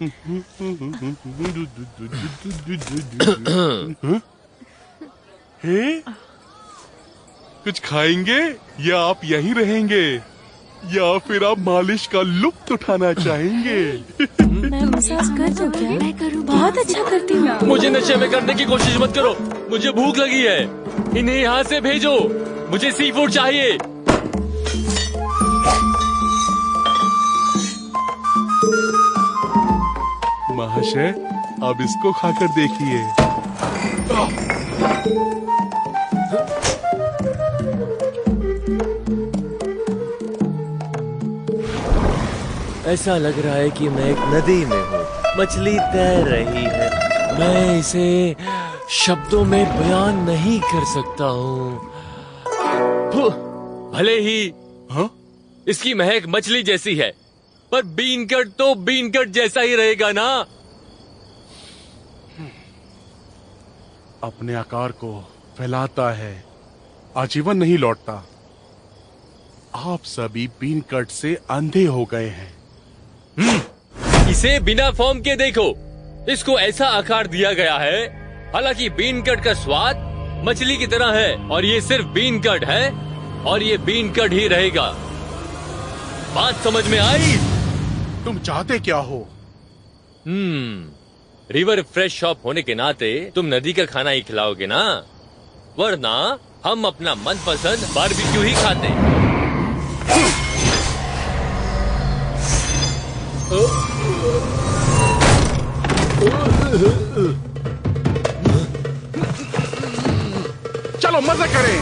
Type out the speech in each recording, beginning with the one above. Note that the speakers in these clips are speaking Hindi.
हैं? कुछ खाएंगे या आप यहीं रहेंगे या फिर आप मालिश का लुत्फ उठाना चाहेंगे? मैं मसाज कर दूं क्या? मैं करूँ, बहुत अच्छा करती हूँ। मुझे नशे में करने की कोशिश मत करो, मुझे भूख लगी है। इन्हें यहाँ से भेजो, मुझे सी फूड चाहिए। महाशय, अब इसको खाकर देखिए। ऐसा लग रहा है कि मैं एक नदी में हूँ, मछली तैर रही है। मैं इसे शब्दों में बयान नहीं कर सकता हूँ। भले ही हाँ? इसकी महक मछली जैसी है, पर बीन कट तो बीन कट जैसा ही रहेगा ना। अपने आकार को फैलाता है, आजीवन नहीं लौटता। आप सभी बीन कट से अंधे हो गए हैं। इसे बिना फॉर्म के देखो, इसको ऐसा आकार दिया गया है। हालांकि बीन कट का स्वाद मछली की तरह है, और ये सिर्फ बीन कट है, और ये बीन कट ही रहेगा। बात समझ में आई? तुम चाहते क्या हो? रिवर फ्रेश शॉप होने के नाते तुम नदी का खाना ही खिलाओगे ना, वरना हम अपना मनपसंद बारबेक्यू ही खाते। चलो मजे करें।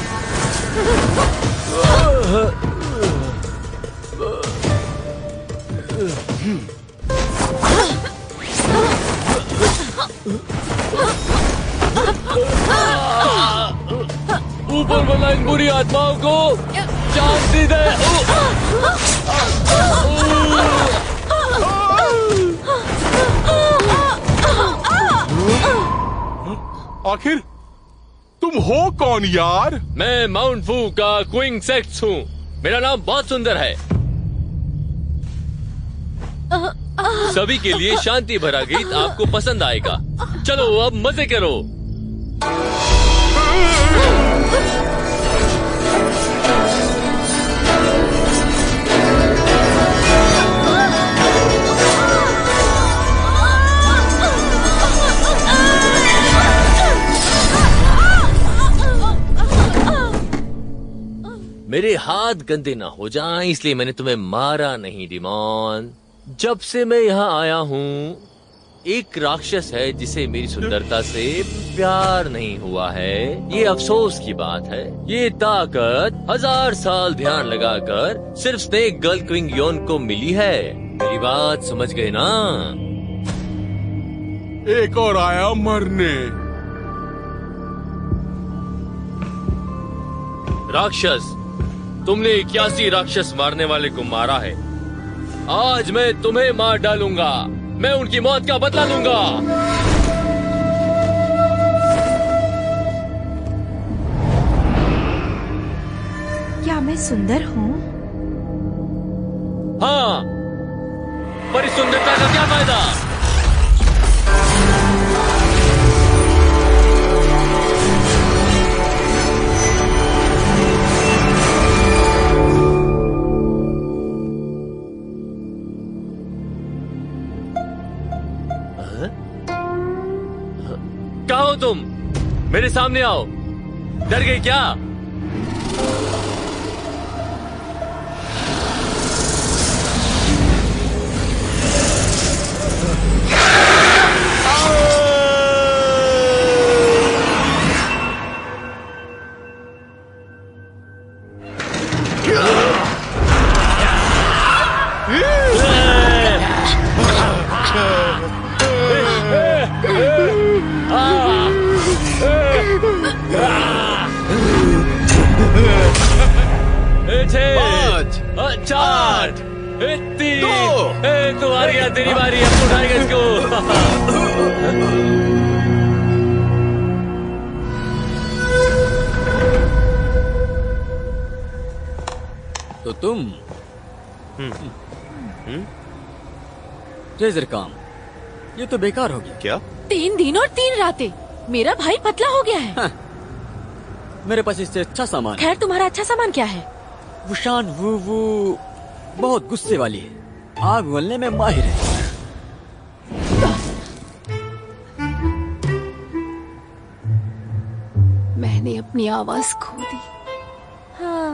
ऊपर वाला इन बुरी आत्माओं को शांति दे। आखिर तुम हो कौन यार? मैं माउंट फू का क्विंग सेक्स हूँ। मेरा नाम बहुत सुंदर है। सभी के लिए शांति भरा गीत आपको पसंद आएगा। चलो अब मजे करो। मेरे हाथ गंदे ना हो जाएं, इसलिए मैंने तुम्हें मारा नहीं डिमॉन। जब से मैं यहाँ आया हूँ, एक राक्षस है जिसे मेरी सुंदरता से प्यार नहीं हुआ है। ये अफसोस की बात है। ये ताकत 1000 साल ध्यान लगाकर सिर्फ स्नेक गर्ल क्विंग योन को मिली है। मेरी बात समझ गए ना? एक और आया मरने। राक्षस, तुमने 81 राक्षस मारने वाले को मारा है। आज मैं तुम्हें मार डालूंगा। मैं उनकी मौत का बदला लूंगा। क्या मैं सुंदर हूँ? हाँ, पर इस सुंदरता का क्या फायदा? कहाँ हो तुम? मेरे सामने आओ। डर गए क्या? चार, तीन, तू हार गया। तेरी बारी, अब उठाएगा इसको। तो तुम ट्रेजर काम ये तो बेकार हो गया। क्या? 3 दिन और 3 रातें मेरा भाई पतला हो गया है। हाँ। मेरे पास इससे अच्छा सामान है। खैर तुम्हारा अच्छा सामान क्या है? वुशान वो बहुत गुस्से वाली है, आग उगलने में माहिर है। मैंने अपनी आवाज खो दी। हाँ।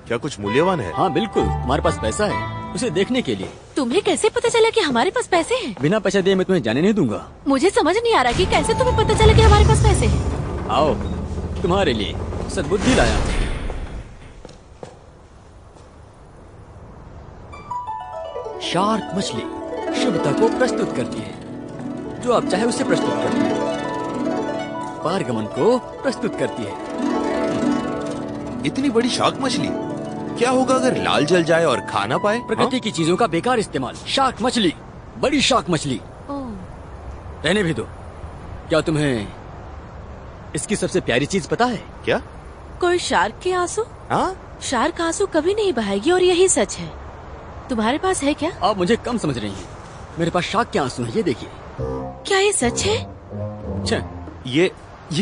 क्या कुछ मूल्यवान है? हाँ बिल्कुल, हमारे पास पैसा है उसे देखने के लिए। तुम्हें कैसे पता चला कि हमारे पास पैसे हैं? बिना पैसे दिए मैं तुम्हें जाने नहीं दूंगा। मुझे समझ नहीं आ रहा कि कैसे तुम्हें पता चला कि हमारे पास पैसे हैं। आओ, तुम्हारे लिए सद्बुद्धि लाया हूं। शार्क मछली शुभता को प्रस्तुत करती है। जो आप चाहे उसे प्रस्तुत करती है। पारगमन को प्रस्तुत करती है। इतनी बड़ी शार्क मछली, क्या होगा अगर लाल जल जाए और खा ना पाए? प्रकृति की चीजों का बेकार इस्तेमाल। शार्क मछली, बड़ी शार्क मछली। ओह, रहने भी दो। क्या तुम्हें इसकी सबसे प्यारी चीज पता है? क्या? कोई शार्क के आंसू? हाँ? शार्क आंसू कभी नहीं बहाएगी और यही सच है। तुम्हारे पास है क्या? आप मुझे कम समझ रही हैं। मेरे पास शार्क के आंसू हैं, ये देखिए। क्या ये सच है? छह, ये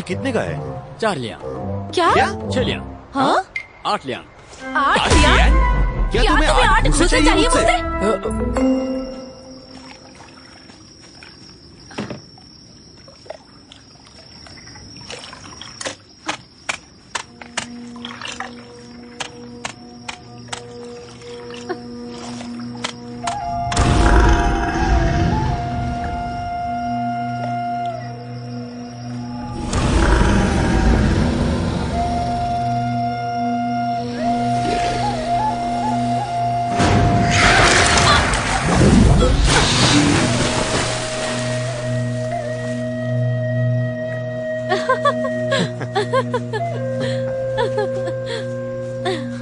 कितने का है? 4 लिया, क्या? 6 लिया, हाँ? 8 लिया। 8 लिया? क्या तुम्हें 8 मुझसे घुसे चाहिए मुझसे?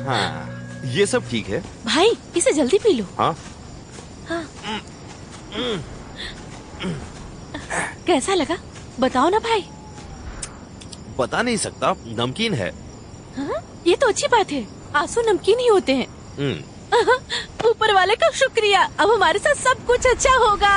हाँ, ये सब ठीक है। भाई इसे जल्दी पी लो। हाँ, कैसा लगा बताओ ना भाई। बता नहीं सकता, नमकीन है। हाँ? ये तो अच्छी बात है, आंसू नमकीन ही होते हैं। ऊपर वाले का शुक्रिया, अब हमारे साथ सब कुछ अच्छा होगा।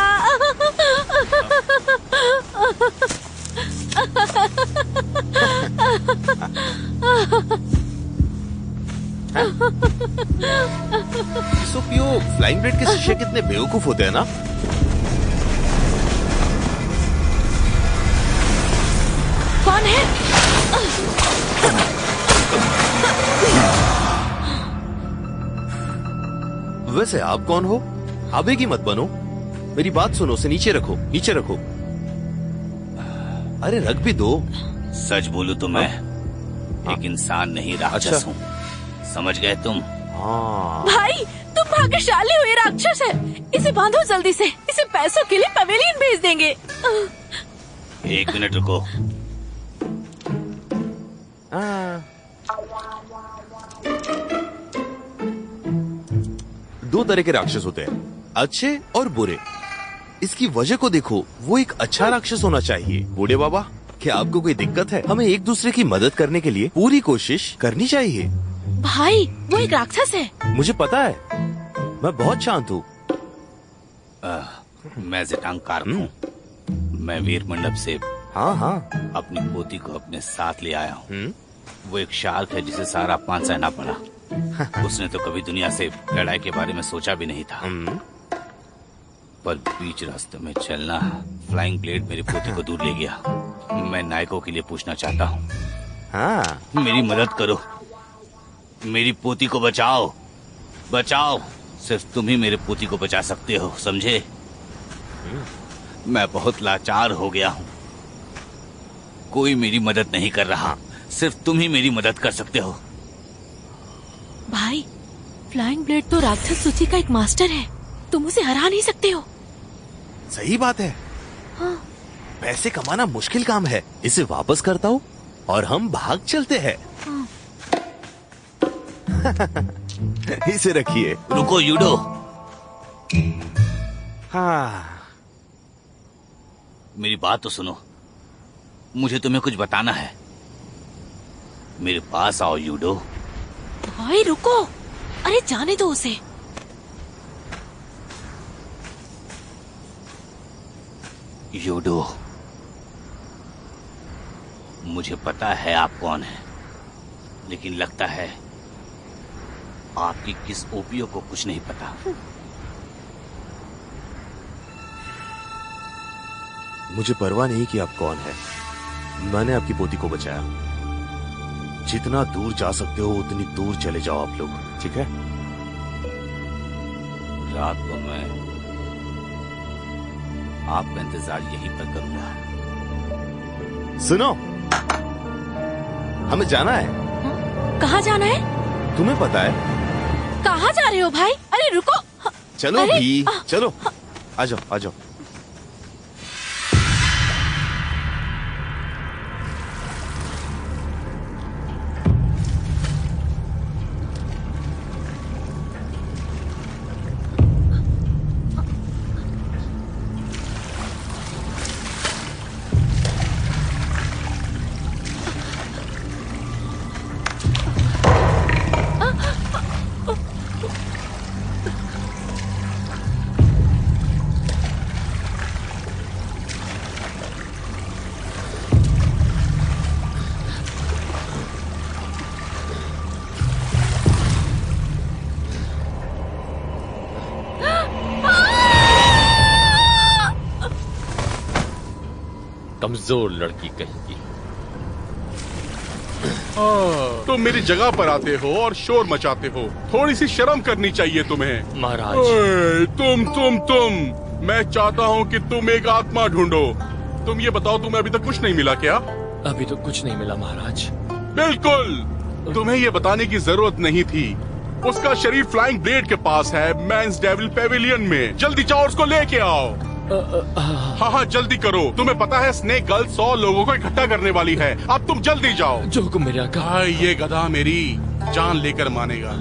सुपियो, फ्लाइंग ब्रेड के शिष्य कितने बेवकूफ होते हैं ना। कौन है? वैसे आप कौन हो? आवेगी मत बनो। मेरी बात सुनो, उसे नीचे रखो, नीचे रखो। अरे रख भी दो। सच बोलूं तो मैं एक इंसान नहीं, राक्षस अच्छा। हूँ। समझ गए तुम? हाँ, भाई तुम भाग्यशाली हो, ये राक्षस है। इसे बांधो जल्दी से, इसे पैसों के लिए पवेलियन भेज देंगे। 1 मिनट रुको। हाँ। 2 तरह के राक्षस होते हैं, अच्छे और बुरे। इसकी वजह को देखो, वो एक अच्छा राक्षस होना चाहिए। बूढ़े बाबा, क्या आपको कोई दिक्कत है? हमें एक दूसरे की मदद करने के लिए पूरी कोशिश करनी चाहिए। भाई वो एक राक्षस है। मुझे पता है, मैं बहुत शांत हूँ। मैं जिटांग कारक हूँ। मैं वीर मंडप से हाँ हाँ। अपनी पोती को अपने साथ ले आया हूँ। वो एक शार्क है जिसे सारा अपमान सहना पड़ा। उसने तो कभी दुनिया से लड़ाई के बारे में सोचा भी नहीं था। पर बीच रास्ते में चलना फ्लाइंग ब्लेड मेरी पोती को दूर ले गया। मैं नायकों के लिए पूछना चाहता हूँ। हाँ, मेरी मदद करो, मेरी पोती को बचाओ, बचाओ। सिर्फ तुम ही मेरे पोती को बचा सकते हो, समझे? मैं बहुत लाचार हो गया हूँ। कोई मेरी मदद नहीं कर रहा, सिर्फ तुम ही मेरी मदद कर सकते हो। भाई फ्लाइंग ब्लेड तो राक्षस सूची का एक मास्टर है, तुम उसे हरा नहीं सकते हो। सही बात है। हाँ। पैसे कमाना मुश्किल काम है। इसे वापस करता हूँ और हम भाग चलते हैं। हाँ। इसे रखिए। रुको यूडो। हाँ, मेरी बात तो सुनो, मुझे तुम्हें कुछ बताना है। मेरे पास आओ यूडो। भाई रुको, अरे जाने दो उसे। यूडो, मुझे पता है आप कौन है, लेकिन लगता है आपकी किस ओपियो को कुछ नहीं पता। मुझे परवाह नहीं कि आप कौन है, मैंने आपकी पोती को बचाया। जितना दूर जा सकते हो उतनी दूर चले जाओ आप लोग, ठीक है? रात को मैं आपका इंतजार यहीं पर करूंगा। सुनो, हमें जाना है। कहाँ जाना है? तुम्हें पता है? कहाँ जा रहे हो भाई? अरे रुको। चलो अरे, भी, चलो आ जाओ आ जाओ। कमजोर लड़की कहेगी। तुम मेरी जगह पर आते हो और शोर मचाते हो, थोड़ी सी शर्म करनी चाहिए तुम्हें। महाराज, ओए, तुम मैं चाहता हूँ कि तुम एक आत्मा ढूंढो। तुम ये बताओ, तुम्हें अभी तक कुछ नहीं मिला क्या? अभी तो कुछ नहीं मिला महाराज। बिल्कुल, तुम्हें ये बताने की जरूरत नहीं थी। उसका शरीर फ्लाइंग ब्लेड के पास है, मैंस डेविल पेविलियन में। जल्दी जाओ, उसको लेके आओ। हाँ हाँ जल्दी करो। तुम्हें पता है स्नेक गर्ल 100 लोगों को इकट्ठा करने वाली है। अब तुम जल्दी जाओ। जो हुक्म मेरे आका। ये गधा मेरी जान लेकर मानेगा।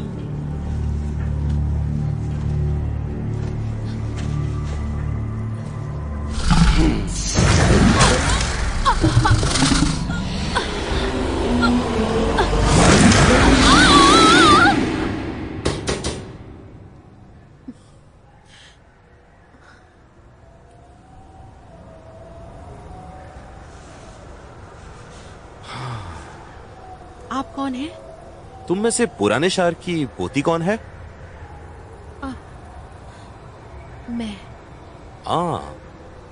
आप कौन है? तुम में से पुराने शार की पोती कौन है? मैं।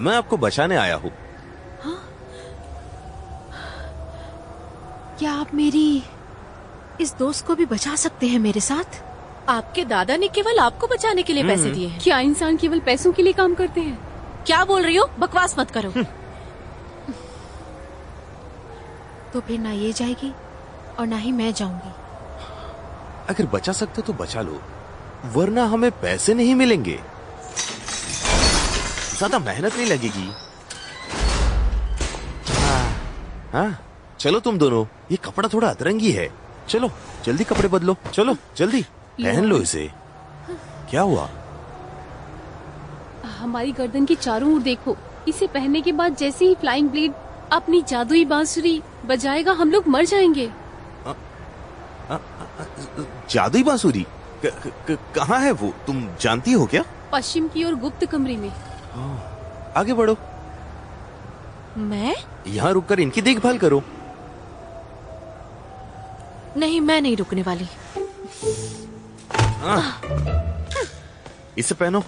मैं आपको बचाने आया हूँ। क्या आप मेरी इस दोस्त को भी बचा सकते हैं मेरे साथ? आपके दादा ने केवल आपको बचाने के लिए पैसे दिए हैं। क्या इंसान केवल पैसों के लिए काम करते हैं? क्या बोल रही हो? बकवास मत करो। तो फिर ना ये जाएगी और ना ही मैं जाऊंगी। अगर बचा सकते तो बचा लो, वरना हमें पैसे नहीं मिलेंगे। ज्यादा मेहनत नहीं लगेगी। हाँ, चलो तुम दोनों, ये कपड़ा थोड़ा अतरंगी है। चलो जल्दी कपड़े बदलो, चलो जल्दी पहन लो इसे। क्या हुआ? हमारी गर्दन की चारों ओर देखो। इसे पहनने के बाद जैसे ही फ्लाइंग ब्लेड अपनी जादुई बांसुरी बजाएगा, हम लोग मर जाएंगे। जादुई बांसुरी कहाँ है वो, तुम जानती हो क्या? पश्चिम की ओर गुप्त कमरे में। आगे बढ़ो। मैं? यहाँ रुककर इनकी देखभाल करो। नहीं, मैं नहीं रुकने वाली। इसे पहनो।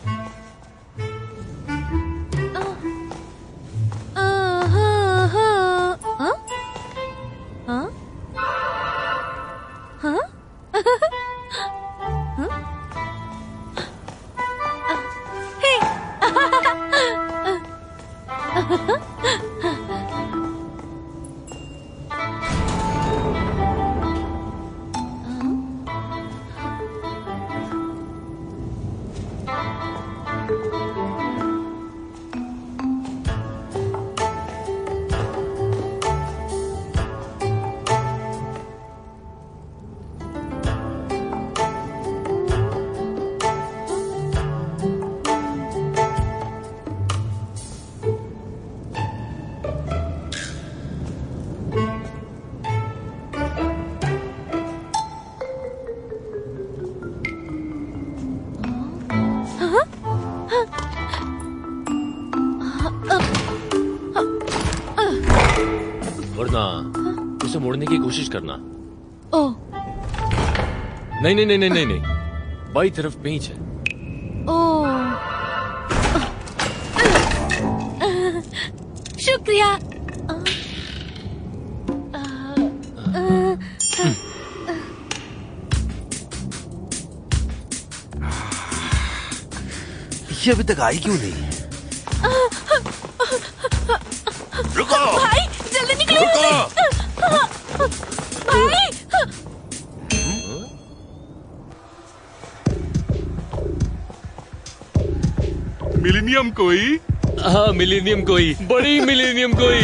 मोड़ने की कोशिश करना। ओह नहीं नहीं नहीं नहीं नहीं नहीं, बाई तरफ पेंच है। ओह शुक्रिया। ये अभी तक आई क्यों नहीं? रुको भाई जल्दी निकलो। रुको। भाई मिलीनियम कोई? हाँ मिलेनियम कोई, बड़ी मिलेनियम कोई।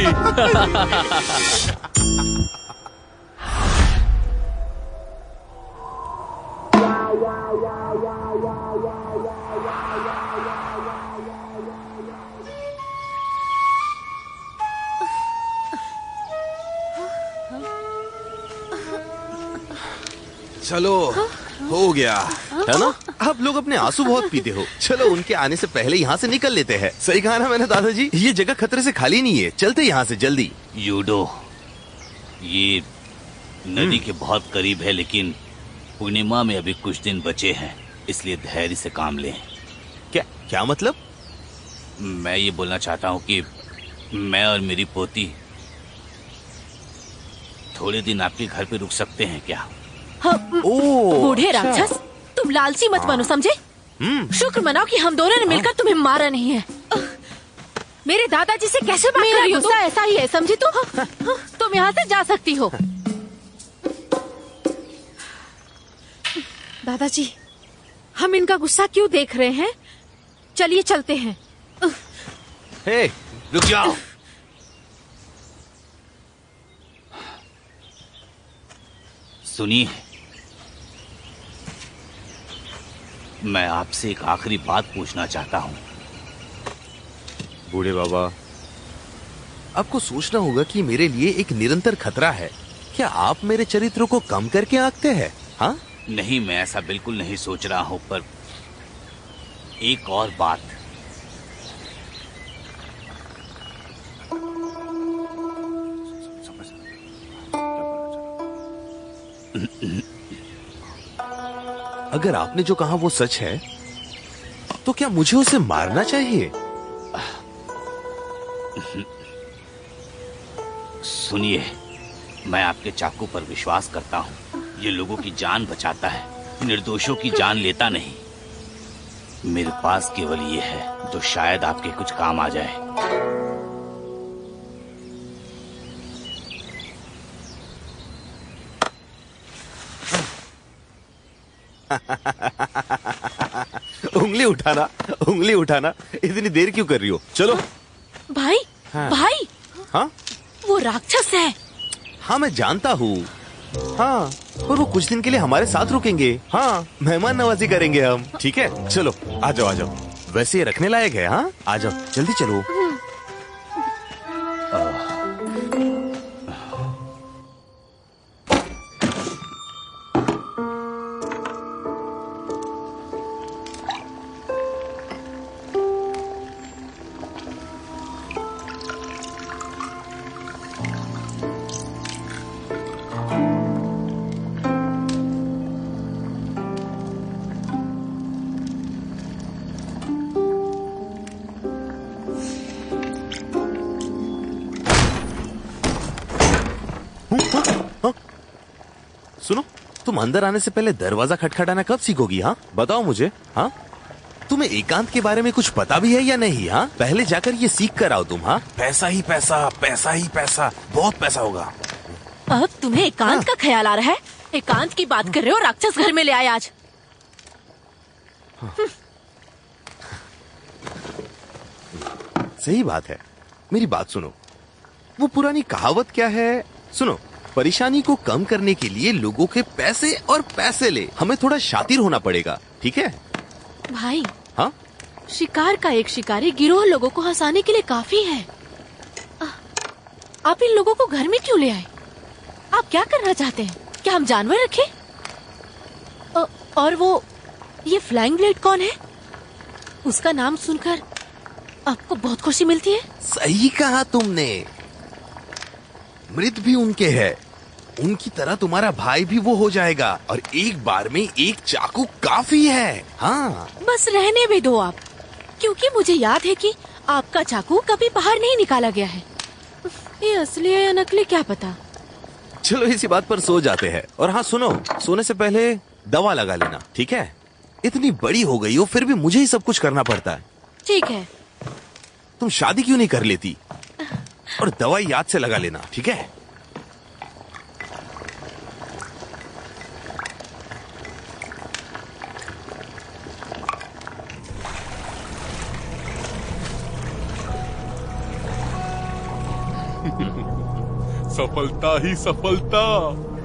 चलो हो गया है ना? आप लोग अपने आंसू बहुत पीते हो। चलो उनके आने से पहले यहाँ से निकल लेते हैं। सही कहा ना मैंने दादाजी? ये जगह खतरे से खाली नहीं है। चलते यहाँ से जल्दी। यूडो, ये नदी के बहुत करीब है, लेकिन पूर्णिमा में अभी कुछ दिन बचे हैं, इसलिए धैर्य से काम लें। क्या क्या मतलब? मैं ये बोलना चाहता हूँ कि मैं और मेरी पोती थोड़े दिन आपके घर पे रुक सकते हैं क्या? बूढ़े राक्षस, तुम लालची मत बनो, समझे? शुक्र मनाओ कि हम दोनों ने मिलकर तुम्हें मारा नहीं है। मेरे दादाजी से कैसे बात कर रही हो? गुस्सा ऐसा ही है, समझी तुम यहाँ से जा सकती हो। दादाजी, हम इनका गुस्सा क्यों देख रहे हैं? चलिए चलते हैं। हे, रुक जाओ। सुनिए, मैं आपसे एक आखिरी बात पूछना चाहता हूँ। बूढ़े बाबा, आपको सोचना होगा कि मेरे लिए एक निरंतर खतरा है। क्या आप मेरे चरित्र को कम करके आंकते हैं? हाँ? नहीं, मैं ऐसा बिल्कुल नहीं सोच रहा हूँ, पर एक और बात। अगर आपने जो कहा वो सच है, तो क्या मुझे उसे मारना चाहिए? सुनिए, मैं आपके चाकू पर विश्वास करता हूँ। ये लोगों की जान बचाता है, निर्दोषों की जान लेता नहीं। मेरे पास केवल ये है जो शायद आपके कुछ काम आ जाए। उंगली उठाना, उंगली उठाना। इतनी देर क्यों कर रही हो? चलो। भाई, हाँ। भाई, हाँ? वो राक्षस है। हाँ मैं जानता हूँ। हाँ, और वो कुछ दिन के लिए हमारे साथ रुकेंगे। हाँ, मेहमान नवाजी करेंगे हम। ठीक है, चलो आ जाओ आ जाओ। वैसे ये रखने लायक है। हाँ, आ जाओ जल्दी चलो। सुनो, तुम अंदर आने से पहले दरवाजा खटखटाना कब सीखोगी? हाँ बताओ मुझे। हाँ, तुम्हें एकांत के बारे में कुछ पता भी है या नहीं? हाँ, पहले जाकर ये सीख कर आओ तुम। हाँ, पैसा ही पैसा, पैसा ही पैसा, बहुत पैसा होगा। अब तुम्हें एकांत का ख्याल आ रहा है? एकांत की बात कर रहे हो? राक्षस घर में ले आए आज। सही बात है। मेरी बात सुनो, वो पुरानी कहावत क्या है? सुनो, परेशानी को कम करने के लिए लोगों के पैसे और पैसे ले। हमें थोड़ा शातिर होना पड़ेगा, ठीक है? भाई, हाँ? शिकार का एक शिकारी गिरोह लोगों को हंसाने के लिए काफी है। आप इन लोगों को घर में क्यों ले आए? आप क्या करना चाहते हैं? क्या हम जानवर रखें? और वो ये फ्लाइंग ब्लेड कौन है? उसका नाम सुनकर आपको बहुत खुशी मिलती है। सही कहा तुमने। मृत भी उनके है, उनकी तरह तुम्हारा भाई भी वो हो जाएगा और एक बार में एक चाकू काफी है। हाँ बस रहने भी दो आप, क्योंकि मुझे याद है कि आपका चाकू कभी बाहर नहीं निकाला गया है। ये असली है या नकली क्या पता। चलो इसी बात पर सो जाते हैं। और हाँ सुनो, सोने से पहले दवा लगा लेना, ठीक है? इतनी बड़ी हो गई हो फिर भी मुझे ही सब कुछ करना पड़ता है। ठीक है। तुम शादी क्यों नहीं कर लेती? और दवाई याद से लगा लेना, ठीक है? सफलता ही सफलता।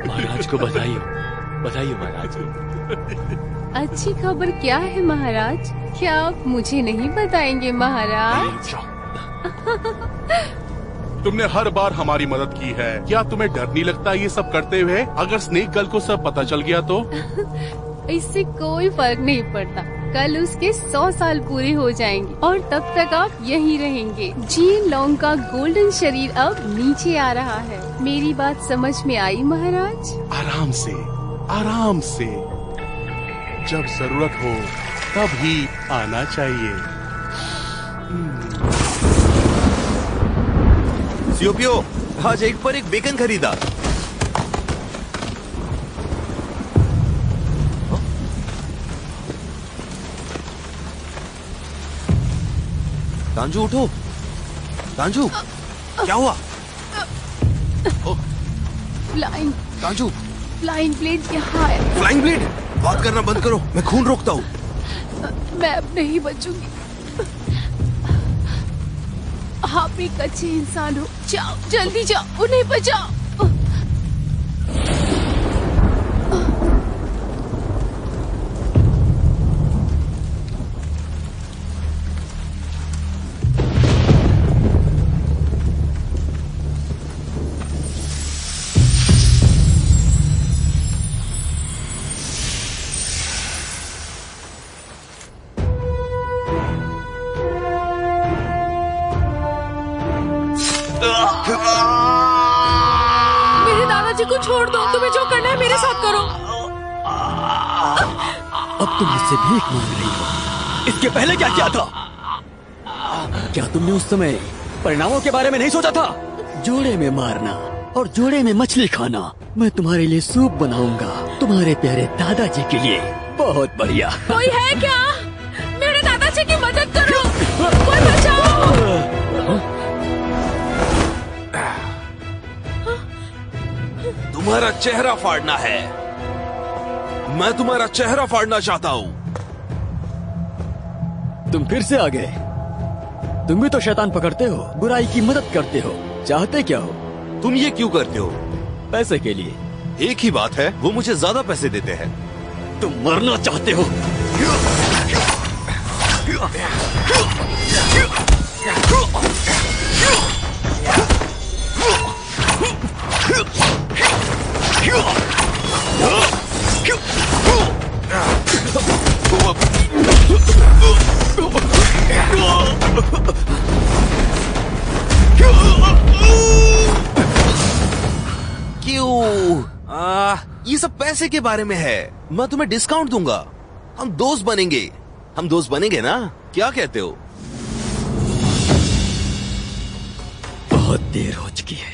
महाराज को बधाई हो, बधाई हो महाराज। अच्छी खबर क्या है महाराज? क्या आप मुझे नहीं बताएंगे महाराज? तुमने हर बार हमारी मदद की है, क्या तुम्हें डर नहीं लगता ये सब करते हुए? अगर स्नेक गर्ल को सब पता चल गया तो? इससे कोई फर्क नहीं पड़ता। कल उसके 100 साल पूरे हो जाएंगे और तब तक आप यहीं रहेंगे। जीन लॉन्ग का गोल्डन शरीर अब नीचे आ रहा है। मेरी बात समझ में आई महाराज? आराम से, आराम से। जब जरूरत हो तब ही आना चाहिए। सीओपीओ, आज एक पर एक बेकन खरीदा। तांजू उठो, तांजू क्या हुआ? फ्लाइंग तांजू, फ्लाइंग ब्लेड यहाँ है। फ्लाइंग ब्लेड, बात करना बंद करो, मैं खून रोकता हूँ। मैं अब नहीं बचूंगी। आप एक अच्छे इंसान हो, जाओ जल्दी जाओ, उन्हें बचाओ। मेरे दादाजी को छोड़ दो, तुम्हें जो करना है मेरे साथ करो। अब तुम मुझसे भीख मांग रही हो, इसके पहले क्या किया था? क्या तुमने उस समय परिणामों के बारे में नहीं सोचा था? जोड़े में मारना और जोड़े में मछली खाना। मैं तुम्हारे लिए सूप बनाऊंगा, तुम्हारे प्यारे दादाजी के लिए। बहुत बढ़िया। कोई है क्या? मेरे दादाजी की मदद करो, कोई बचाओ। तुम्हारा चेहरा फाड़ना है। मैं तुम्हारा चेहरा फाड़ना चाहता हूँ। तुम फिर से आ गए। तुम भी तो शैतान पकड़ते हो, बुराई की मदद करते हो। चाहते क्या हो? तुम ये क्यों करते हो? पैसे के लिए। एक ही बात है, वो मुझे ज्यादा पैसे देते हैं। तुम मरना चाहते हो। क्यों? ये सब पैसे के बारे में है। मैं तुम्हें डिस्काउंट दूंगा। हम दोस्त बनेंगे। हम दोस्त बनेंगे ना? क्या कहते हो? बहुत देर हो चुकी है।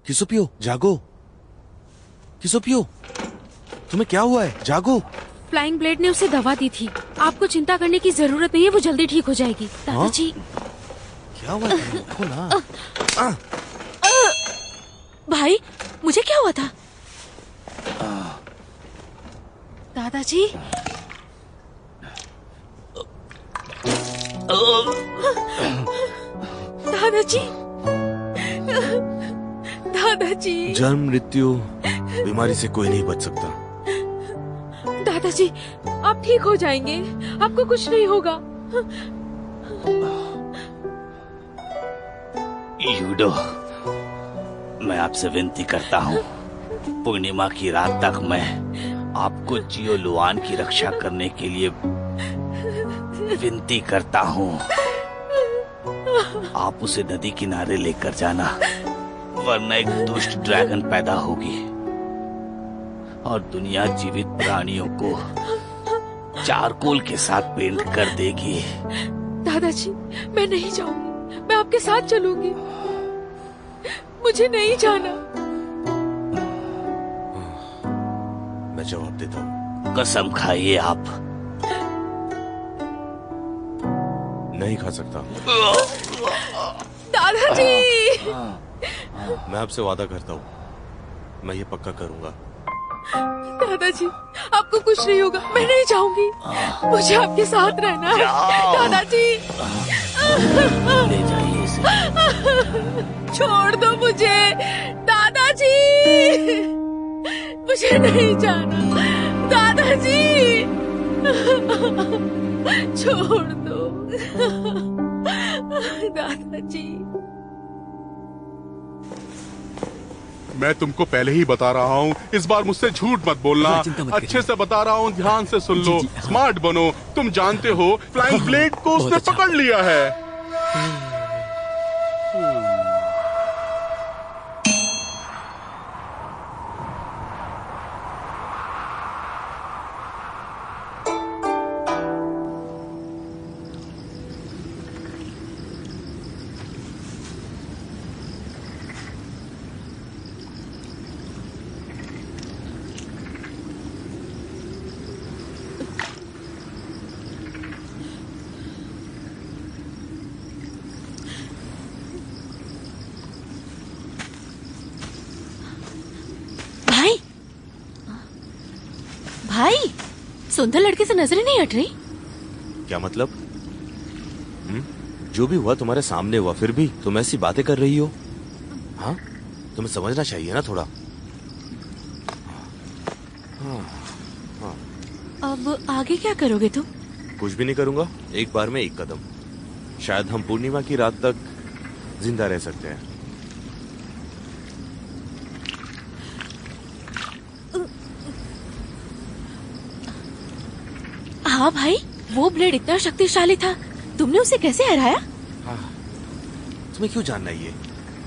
किसोपियो जागो। किसोपियो तुम्हें क्या हुआ है? जागो। फ्लाइंग ब्लेड ने उसे दवा दी थी। आपको चिंता करने की जरूरत नहीं है, वो जल्दी ठीक हो जाएगी। दादाजी क्या हुआ? देखो ना। भाई मुझे क्या हुआ था? दादाजी दादाजी दादाजी जन्म मृत्यु बीमारी से कोई नहीं बच सकता। दादाजी आप ठीक हो जाएंगे, आपको कुछ नहीं होगा। यूडो, मैं आपसे विनती करता हूँ, पूर्णिमा की रात तक मैं आपको जियो लुआन की रक्षा करने के लिए विनती करता हूँ। आप उसे नदी किनारे लेकर जाना, वरना एक दुष्ट ड्रैगन पैदा होगी और दुनिया जीवित प्राणियों को चारकोल के साथ पेंट कर देगी। दादाजी मैं नहीं जाऊंगी, मैं आपके साथ चलूंगी। मुझे नहीं जाना। मैं जवाब देता हूँ। कसम खाइए आप। नहीं खा सकता। दादाजी मैं आपसे वादा करता हूँ, मैं ये पक्का करूंगा। दादाजी आपको कुछ नहीं होगा, मैं नहीं जाऊंगी। मुझे आपके साथ रहना है। दादाजी ले जाइए इसे। छोड़ दो मुझे। दादाजी मुझे नहीं जाना। दादाजी छोड़ दो। दादाजी मैं तुमको पहले ही बता रहा हूँ, इस बार मुझसे झूठ मत बोलना। चिंता मत अच्छे से बता रहा हूँ, ध्यान से सुन लो। जी, हाँ। स्मार्ट बनो। तुम जानते हो फ्लाइंग ब्लेड को बहुत उसने अच्छा। पकड़ लिया है। भाई भाई सुंदर लड़के से नजरें नहीं हट रही। क्या मतलब? जो भी हुआ तुम्हारे सामने हुआ, फिर भी तुम ऐसी बातें कर रही हो। हाँ, तुम्हें समझना चाहिए ना थोड़ा। अब आगे क्या करोगे तुम? कुछ भी नहीं करूंगा, एक बार में एक कदम। शायद हम पूर्णिमा की रात तक जिंदा रह सकते हैं। हाँ भाई, वो ब्लेड इतना शक्तिशाली था, तुमने उसे कैसे हराया? तुम्हें क्यों जानना ये?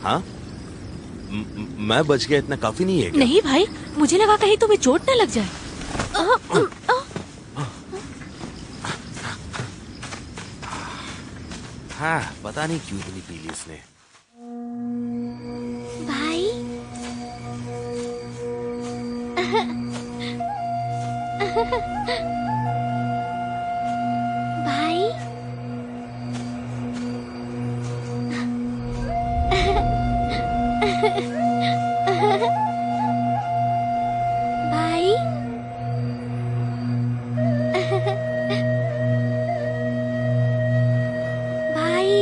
हाँ, मैं बच गया इतना काफी नहीं है क्या? नहीं भाई, मुझे लगा कहीं तुम्हें चोट न लग जाए। हाँ, पता नहीं क्यों इतनी पी ली इसने। भाई भाई भाई भाई,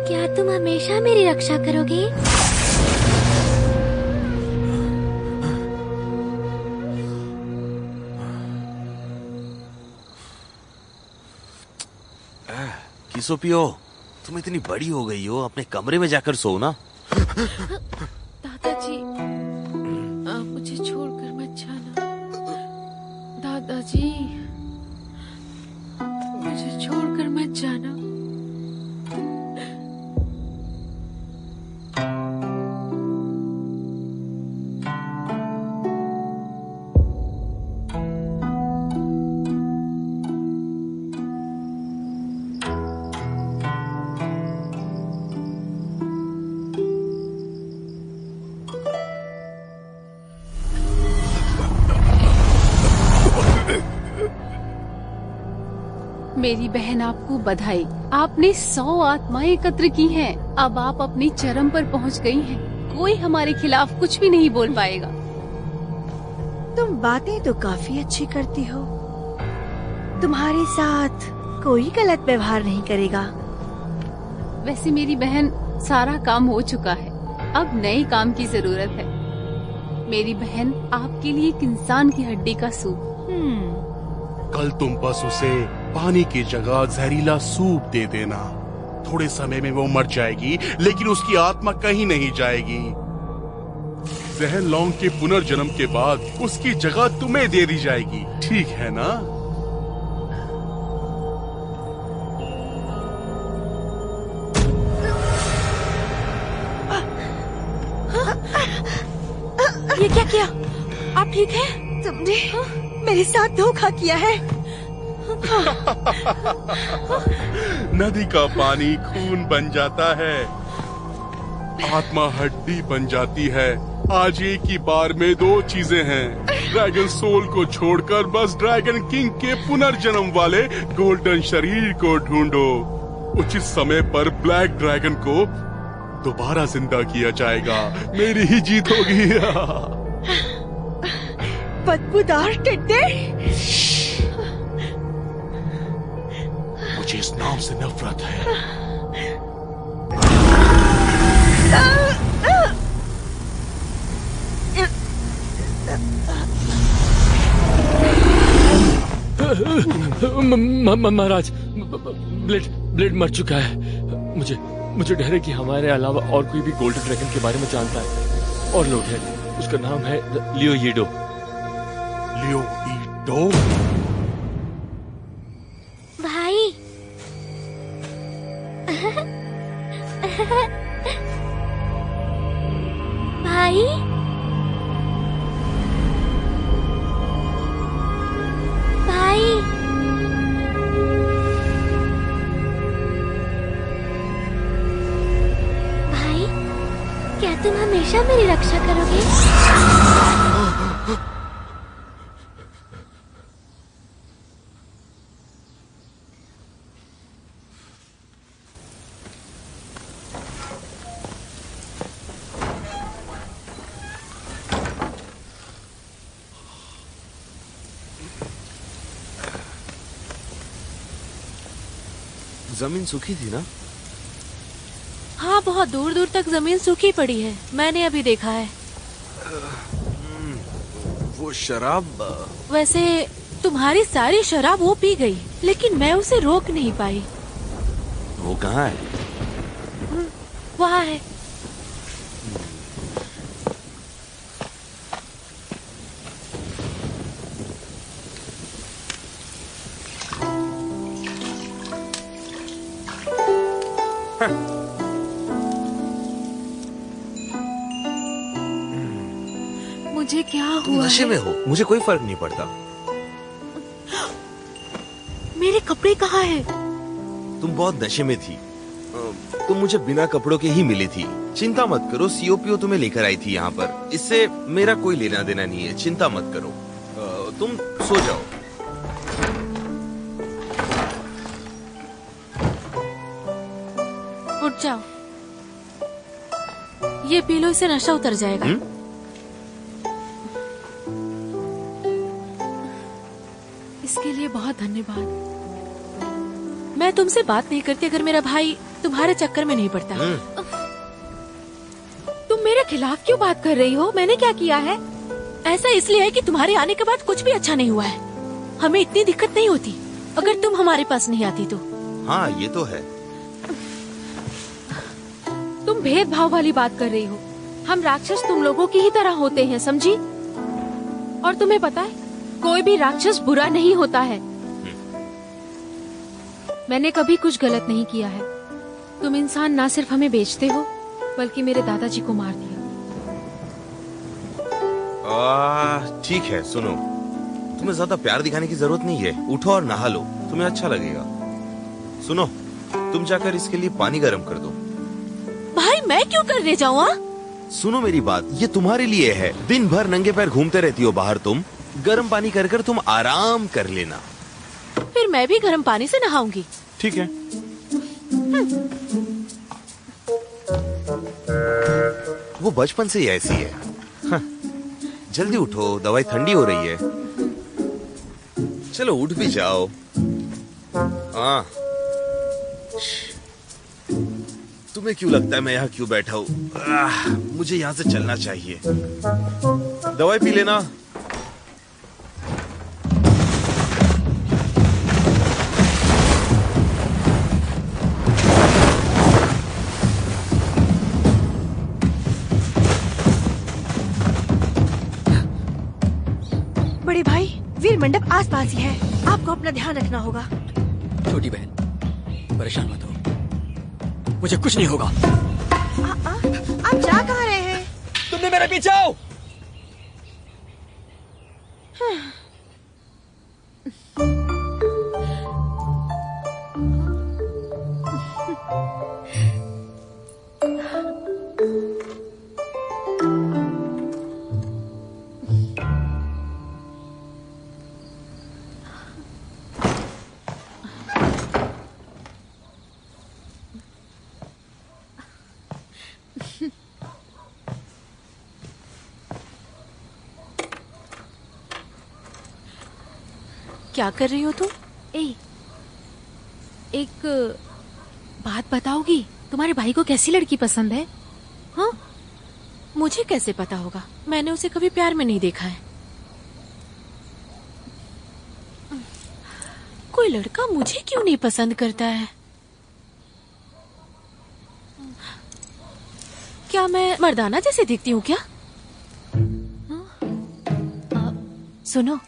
क्या तुम हमेशा मेरी रक्षा करोगे? किसोपियो, तुम इतनी बड़ी हो गई हो, अपने कमरे में जाकर सो ना। दादाजी आप मुझे छोड़कर मत जाना। दादाजी मुझे छोड़कर मत जाना। मेरी बहन आपको बधाई। आपने 100 आत्माएं एकत्र की हैं। अब आप अपनी चरम पर पहुंच गई हैं। कोई हमारे खिलाफ कुछ भी नहीं बोल पाएगा। तुम बातें तो काफी अच्छी करती हो। तुम्हारे साथ कोई गलत व्यवहार नहीं करेगा। वैसे मेरी बहन, सारा काम हो चुका है। अब नए काम की जरूरत है। मेरी बहन, आपके लिए एक इंसान की हड्डी का सूप। कल तुम बस उसे पानी की जगह जहरीला सूप दे देना। थोड़े समय में वो मर जाएगी, लेकिन उसकी आत्मा कहीं नहीं जाएगी। जहर लौंग के पुनर्जन्म के बाद उसकी जगह तुम्हें दे दी जाएगी, ठीक है ना? ये क्या किया? आप ठीक है? तुमने मेरे साथ धोखा किया है। नदी का पानी खून बन जाता है, आत्मा हड्डी बन जाती है। आज एक ही बार में 2 चीजें हैं। ड्रैगन सोल को छोड़कर बस ड्रैगन किंग के पुनर्जन्म वाले गोल्डन शरीर को ढूंढो। उचित समय पर ब्लैक ड्रैगन को दोबारा जिंदा किया जाएगा। मेरी ही जीत होगी। बदबूदार टिड्डे। मुझे इस नाम से नफरत है। महाराज, ब्लेड मर चुका है। मुझे डर है कि हमारे अलावा और कोई भी गोल्डन ड्रैगन के बारे में जानता है। और लोग हैं, उसका नाम है लियो ईडो। लियो ईडो? भाई भाई भाई भाई, क्या तुम हमेशा मेरी रक्षा करोगे? जमीन सूखी थी ना? हाँ, बहुत दूर दूर तक जमीन सूखी पड़ी है। मैंने अभी देखा है। वो शराब वैसे तुम्हारी सारी शराब वो पी गई, लेकिन मैं उसे रोक नहीं पाई। वो कहाँ है? वहाँ है। मुझे क्या हुआ? नशे में हो, मुझे कोई फर्क नहीं पड़ता। मेरे कपड़े कहाँ हैं? तुम बहुत नशे में थी। तुम मुझे बिना कपड़ों के ही मिली थी। चिंता मत करो, सीओपीओ तुम्हें लेकर आई थी यहाँ पर। इससे मेरा कोई लेना देना नहीं है, चिंता मत करो। तुम सो जाओ। उठ जाओ, ये पी लो, इससे नशा उतर जाएगा। इसके लिए बहुत धन्यवाद। मैं तुमसे बात नहीं करती अगर मेरा भाई तुम्हारे चक्कर में नहीं पड़ता। तुम मेरे खिलाफ क्यों बात कर रही हो? मैंने क्या किया है? ऐसा इसलिए है कि तुम्हारे आने के बाद कुछ भी अच्छा नहीं हुआ है। हमें इतनी दिक्कत नहीं होती अगर तुम हमारे पास नहीं आती तो। हाँ, ये तो है। तुम भेदभाव वाली बात कर रही हो। हम राक्षस तुम लोगों की ही तरह होते हैं, समझी? और तुम्हें पता है, कोई भी राक्षस बुरा नहीं होता है। मैंने कभी कुछ गलत नहीं किया है। तुम इंसान ना सिर्फ हमें बेचते हो, बल्कि मेरे दादाजी को मार दिया। ठीक है, सुनो, तुम्हें ज्यादा प्यार दिखाने की जरूरत नहीं है। उठो और नहा लो, तुम्हें अच्छा लगेगा। सुनो, तुम जाकर इसके लिए पानी गर्म कर दो। भाई, मैं क्यों करने जाऊँ? सुनो मेरी बात, ये तुम्हारे लिए है। दिन भर नंगे पैर घूमते रहती हो बाहर तुम। गर्म पानी कर तुम आराम कर लेना। फिर मैं भी गर्म पानी से नहाऊंगी। ठीक है। वो बचपन से ही ऐसी है। हाँ। जल्दी उठो, दवाई ठंडी हो रही है। चलो उठ भी जाओ। हाँ। तुम्हें क्यों लगता है मैं यहाँ क्यों बैठा हूँ? मुझे यहाँ से चलना चाहिए। दवाई पी लेना। बड़े भाई, वीर मंडप आस पास ही है, आपको अपना ध्यान रखना होगा। छोटी बहन, परेशान मत हो, मुझे कुछ नहीं होगा। आप जा कहाँ रहे हैं? तुमने मेरे पीछे आओ। क्या कर रही हो तुम? एक बात बताओगी, तुम्हारे भाई को कैसी लड़की पसंद है? हाँ, मुझे कैसे पता होगा? मैंने उसे कभी प्यार में नहीं देखा है। कोई लड़का मुझे क्यों नहीं पसंद करता है? क्या मैं मर्दाना जैसे दिखती हूँ क्या? सुनो,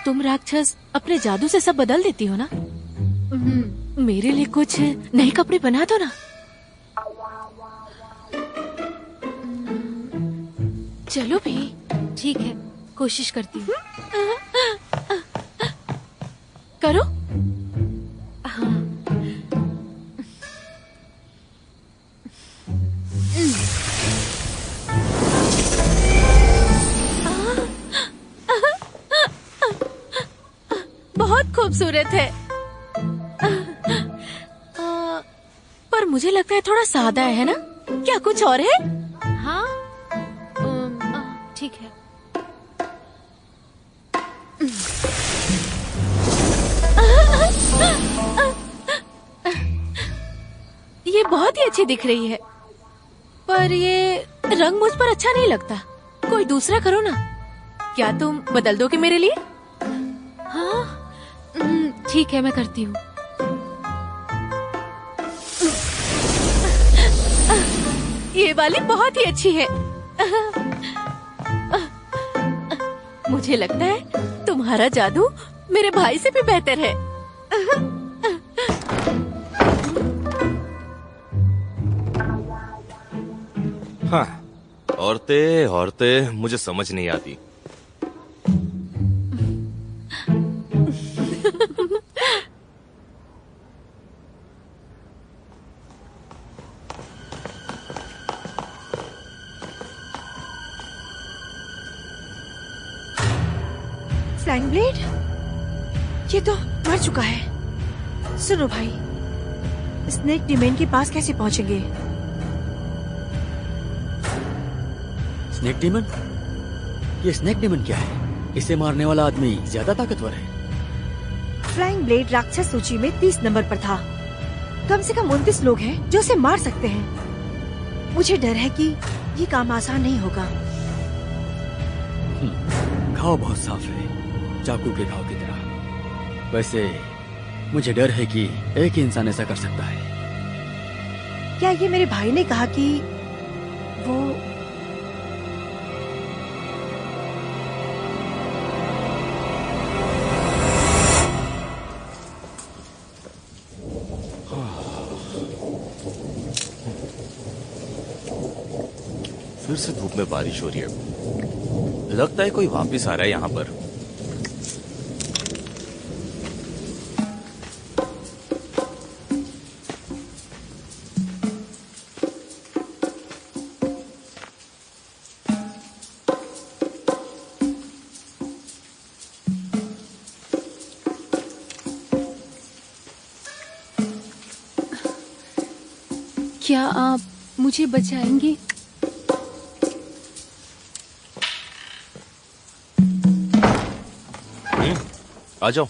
तुम राक्षस अपने जादू से सब बदल देती हो ना? मेरे लिए कुछ नए कपड़े बना दो ना। चलो भी। ठीक है, कोशिश करती हूँ। करो। हाँ। बहुत खूबसूरत है, पर मुझे लगता है थोड़ा सादा है ना? क्या कुछ और है? हाँ, ठीक है। ये बहुत ही अच्छी दिख रही है, पर ये रंग मुझ पर अच्छा नहीं लगता। कोई दूसरा करो ना। क्या तुम बदल दोगे मेरे लिए? हाँ, ठीक है, मैं करती हूँ। ये वाली बहुत ही अच्छी है। मुझे लगता है तुम्हारा जादू मेरे भाई से भी बेहतर है। हाँ, औरतें औरतें मुझे समझ नहीं आती। Flying blade? ये तो मर चुका है। सुनो भाई, स्नेक डिमेन के पास कैसे पहुंचेंगे? Snake demon? ये स्नेक डीमन क्या है? इसे मारने वाला आदमी ज्यादा ताकतवर है। फ्लाइंग ब्लेड राक्षस सूची में 30 नंबर पर था। कम से कम 29 लोग हैं जो उसे मार सकते हैं। मुझे डर है कि ये काम आसान नहीं होगा। घाव बहुत साफ है, चाकू के घाव की तरह। वैसे मुझे डर है कि एक ही इंसान ऐसा कर सकता है। क्या ये मेरे भाई ने कहा कि वो फिर से धूप में बारिश हो रही है। लगता है कोई वापस आ रहा है यहाँ पर। क्या आप मुझे बचाएंगे? आ जाओ,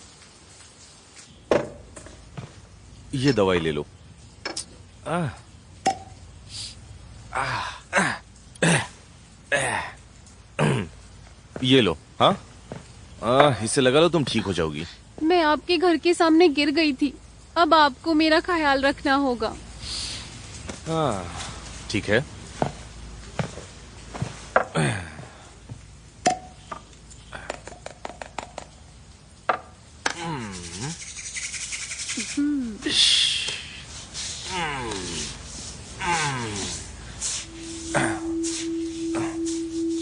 ये दवाई ले लो। ये लो। हाँ, इससे लगा लो, तुम ठीक हो जाओगी। मैं आपके घर के सामने गिर गई थी, अब आपको मेरा ख्याल रखना होगा। हाँ, ठीक है।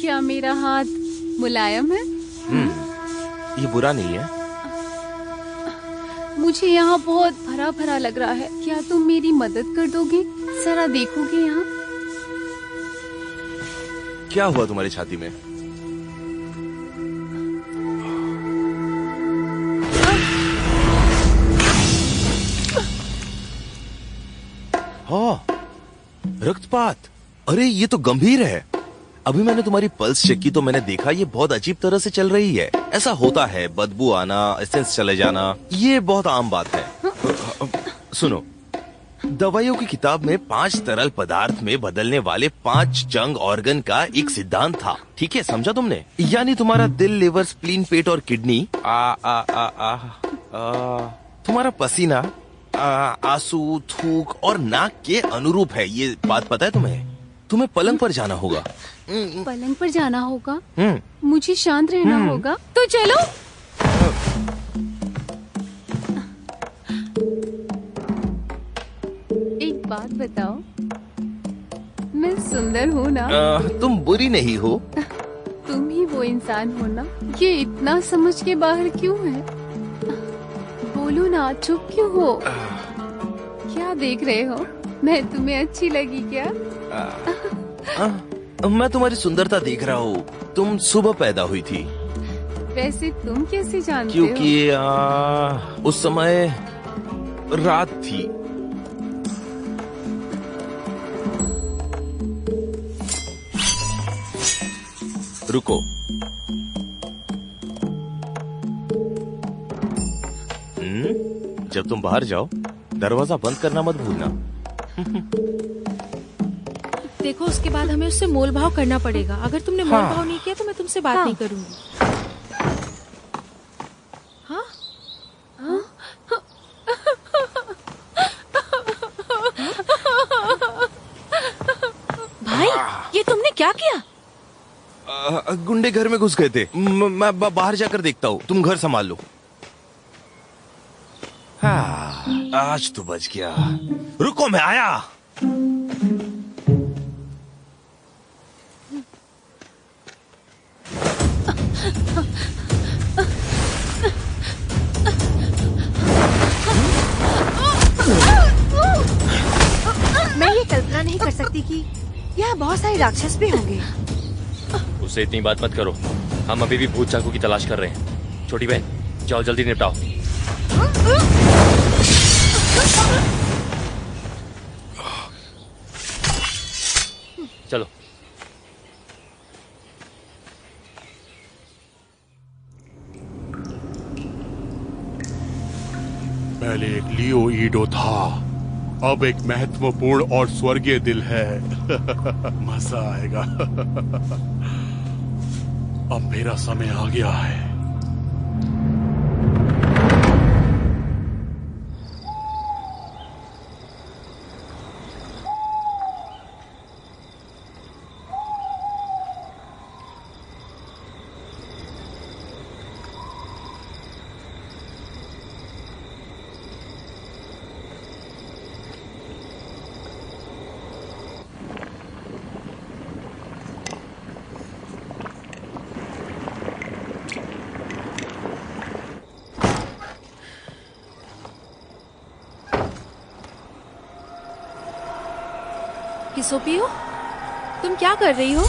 क्या मेरा हाथ मुलायम है? ये बुरा नहीं है। मुझे यहाँ बहुत भरा भरा लग रहा है, क्या तुम मेरी मदद कर दोगे? जरा देखोगे यहाँ? क्या हुआ तुम्हारी छाती में? हाँ, रक्तपात। अरे ये तो गंभीर है। अभी मैंने तुम्हारी पल्स चेक की तो मैंने देखा ये बहुत अजीब तरह से चल रही है। ऐसा होता है, बदबू आना, एसेंस चले जाना, ये बहुत आम बात है। सुनो, दवाइयों की किताब में 5 तरल पदार्थ में बदलने वाले 5 जंग ऑर्गन का एक सिद्धांत था। ठीक है, समझा तुमने? यानी तुम्हारा दिल, लिवर, स्प्लीन, पेट और किडनी तुम्हारा पसीना, आंसू, थूक और नाक के अनुरूप है। ये बात पता है तुम्हें? तुम्हें पलंग पर जाना होगा। पलंग पर जाना होगा? मुझे शांत रहना होगा। तो चलो। एक बात बताओ, मैं सुंदर हूँ ना? तुम बुरी नहीं हो। तुम ही वो इंसान हो ना? ये इतना समझ के बाहर क्यों है? बोलो ना, चुप क्यों हो? क्या देख रहे हो? मैं तुम्हें अच्छी लगी क्या? मैं तुम्हारी सुंदरता देख रहा हूँ। तुम सुबह पैदा हुई थी। वैसे तुम कैसे जानते क्योंकि उस समय रात थी। रुको, जब तुम बाहर जाओ दरवाजा बंद करना मत भूलना। देखो, उसके बाद हमें उससे मोल भाव करना पड़ेगा। अगर तुमने मोल भाव नहीं किया तो मैं तुमसे बात नहीं करूंगी। हाँ? भाई, ये तुमने क्या किया? गुंडे घर में घुस गए थे। मैं बाहर जाकर देखता हूँ, तुम घर संभाल लो। हाँ, आज तो बच गया। रुको, मैं आया। मैं ये कल्पना नहीं कर सकती कि यहाँ बहुत सारे राक्षस भी होंगे। उससे इतनी बात मत करो, हम अभी भी भूत चाकू की तलाश कर रहे हैं। छोटी बहन, जाओ जल्दी निपटाओ। चलो। पहले एक लियो ईडो था, अब एक महत्वपूर्ण और स्वर्गीय दिल है। मजा आएगा। अब मेरा समय आ गया है। किसोपियो, तुम क्या कर रही हो?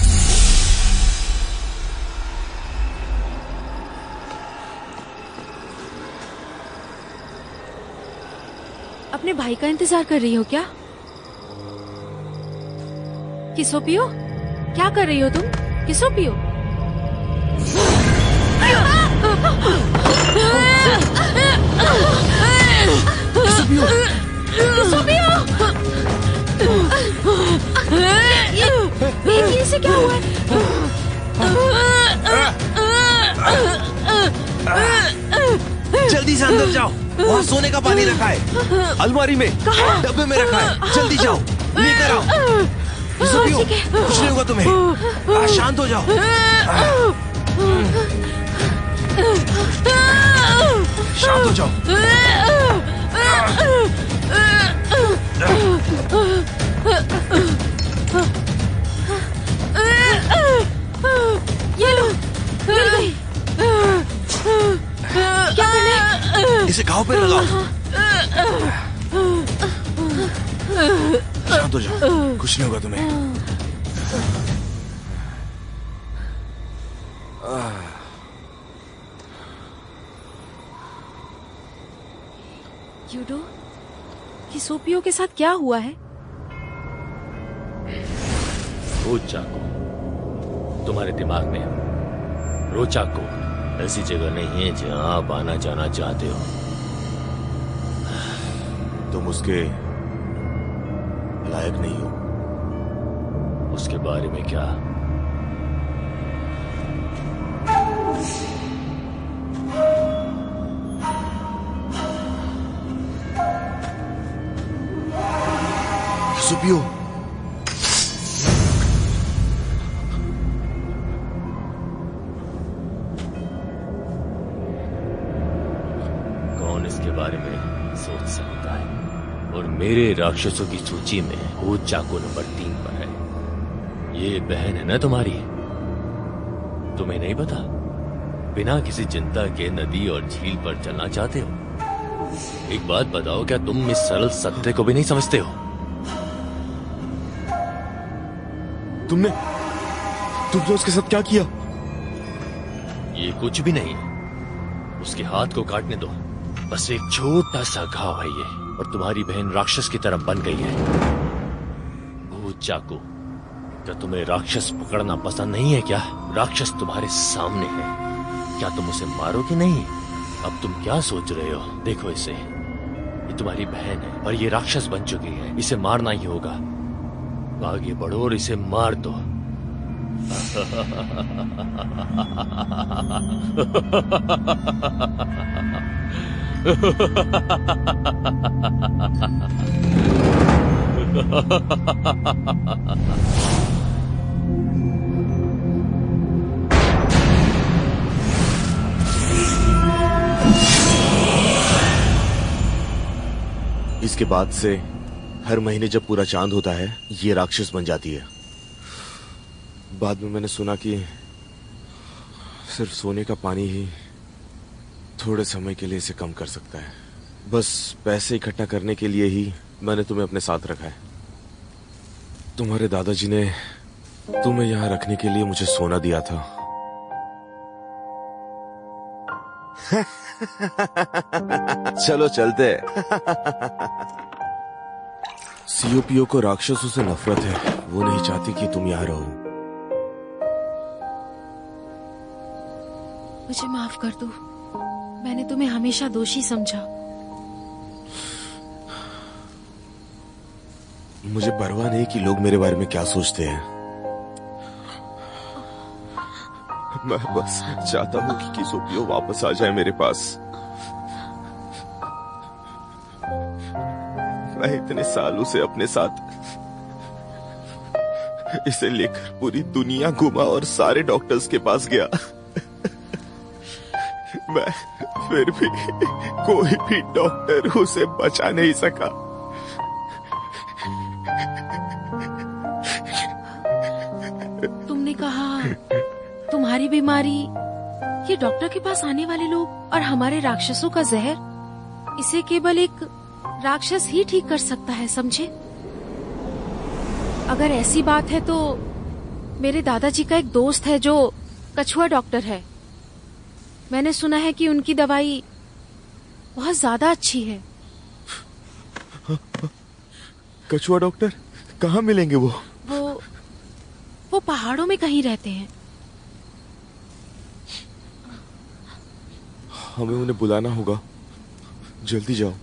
अपने भाई का इंतजार कर रही हो क्या? किसोपियो, क्या कर रही हो तुम? किसोपियो, ये से क्या हुआ है? जल्दी से अंदर जाओ, वहाँ सोने का पानी रखा है, अलमारी में, डब्बे में रखा है, जल्दी जाओ, लेकर आओ। किसोपियो, कुछ नहीं होगा तुम्हें, शांत हो जाओ। शांत हो जाओ। ये लो, मिल गई। क्या करना है? इसे घाव पे लगाओ। शांत हो जाओ, कुछ नहीं होगा तुम्हें। यूडो, किसोपियो के साथ क्या हुआ है? रोचाको तुम्हारे दिमाग में रोचाको ऐसी जगह नहीं है जहां आप आना जाना चाहते हो। तुम उसके लायक नहीं हो। उसके बारे में क्या? किसोपियो, कौन इसके बारे में सोच सकता है? और मेरे राक्षसों की सूची में रोचाको नंबर 3 पर है। ये बहन है ना तुम्हारी? तुम्हें नहीं पता? बिना किसी चिंता के नदी और झील पर चलना चाहते हो? एक बात बताओ, क्या तुम इस सरल सत्य को भी नहीं समझते हो? तुमने उसके साथ क्या किया? ये कुछ भी नहीं, उसके हाथ को काटने दो, बस एक छोटा सा घाव है ये, और तुम्हारी बहन राक्षस की तरह बन गई है। रोचाको, क्या तुम्हें राक्षस पकड़ना पसंद नहीं है क्या? राक्षस तुम्हारे सामने है, क्या तुम उसे मारोगे नहीं? अब तुम क्या सोच रहे हो? देखो इसे, ये तुम्हारी बहन है और ये राक्षस बन चुकी है, इसे मारना ही होगा। आगे बढ़ो और इसे मार दो। इसके बाद से हर महीने जब पूरा चांद होता है ये राक्षस बन जाती है। बाद में मैंने सुना कि सिर्फ सोने का पानी ही थोड़े समय के लिए इसे कम कर सकता है। बस पैसे इकट्ठा करने के लिए ही मैंने तुम्हें अपने साथ रखा है। तुम्हारे दादाजी ने तुम्हें यहाँ रखने के लिए मुझे सोना दिया था। चलो चलते। सीओपीओ को राक्षसों से नफरत है, वो नहीं चाहती कि तुम यहाँ रहो। मुझे माफ कर दो, मैंने तुम्हें हमेशा दोषी समझा। मुझे परवाह नहीं कि लोग मेरे बारे में क्या सोचते हैं। मैं बस चाहता हूँ कि किसोपियो वापस आ जाए मेरे पास। मैं इतने सालों से अपने साथ इसे लेकर पूरी दुनिया घूमा और सारे डॉक्टर्स के पास गया। मैं फिर भी कोई भी डॉक्टर उसे बचा नहीं सका। तुमने कहा तुम्हारी बीमारी, ये डॉक्टर के पास आने वाले लोग और हमारे राक्षसों का जहर, इसे केवल एक राक्षस ही ठीक कर सकता है, समझे? अगर ऐसी बात है तो मेरे दादाजी का एक दोस्त है जो कछुआ डॉक्टर है। मैंने सुना है कि उनकी दवाई बहुत ज्यादा अच्छी है। कछुआ डॉक्टर कहाँ मिलेंगे? वो पहाड़ों में कहीं रहते हैं। हमें उन्हें बुलाना होगा, जल्दी जाओ।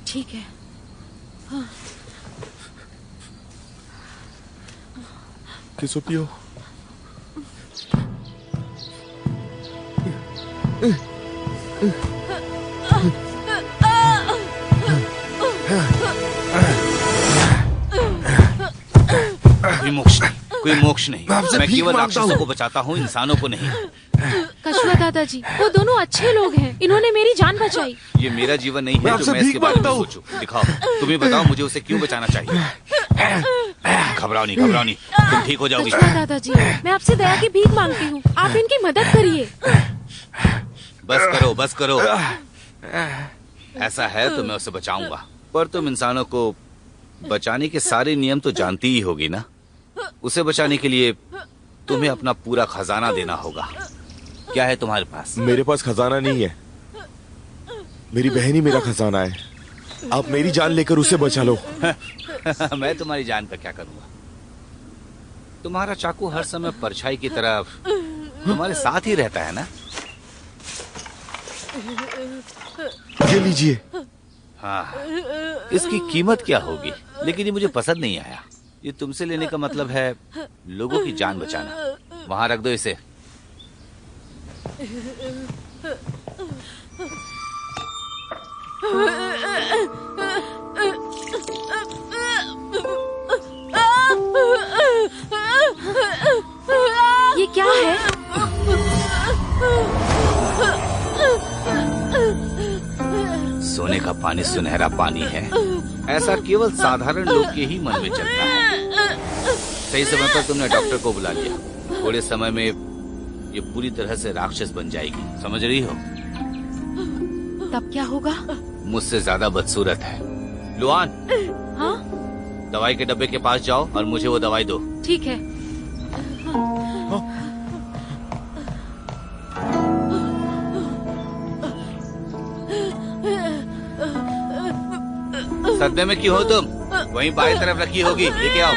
ठीक है। हाँ। किसो पियो। कोई मोक्ष नहीं, कोई मोक्ष नहीं। मैं केवल राक्षसों को बचाता हूँ, इंसानों को नहीं। कछुआ दादाजी, वो दोनों अच्छे लोग हैं, इन्होंने मेरी जान बचाई। ये मेरा जीवन नहीं है जो मैं इसके बारे में सोचूं। दिखाओ, तुम्हें बताओ मुझे उसे क्यों बचाना चाहिए। घबराओ नहीं, घबराओ नहीं, तुम ठीक हो जाओगी। कछुआ दादाजी, मैं आपसे दया की भीख मांगती हूँ, आप इनकी मदद करिए। बस करो, बस करो। ऐसा है तो मैं उसे बचाऊंगा, पर तुम इंसानों को बचाने के सारे नियम तो जानती ही होगी ना। उसे बचाने के लिए तुम्हें अपना पूरा खजाना देना होगा। क्या है तुम्हारे पास? मेरे पास खजाना नहीं है, मेरी बहन ही मेरा खजाना है। आप मेरी जान लेकर उसे बचा लो। मैं तुम्हारी जान का क्या करूंगा? तुम्हारा चाकू हर समय परछाई की तरह तुम्हारे साथ ही रहता है ना। ये लीजिए। हाँ, इसकी कीमत क्या होगी? लेकिन ये मुझे पसंद नहीं आया। ये तुमसे लेने का मतलब है लोगों की जान बचाना। वहां रख दो इसे। ये क्या है? सोने का पानी सुनहरा पानी है, ऐसा केवल साधारण लोग के ही मन में चलता है। सही समय पर तुमने डॉक्टर को बुला लिया। थोड़े समय में ये पूरी तरह से राक्षस बन जाएगी, समझ रही हो? तब क्या होगा? मुझसे ज्यादा बदसूरत है। लुआन, हाँ? दवाई के डब्बे के पास जाओ और मुझे वो दवाई दो। ठीक है। सदमे में क्यों हो तुम? वहीं बाएं तरफ रखी होगी, लेके आओ।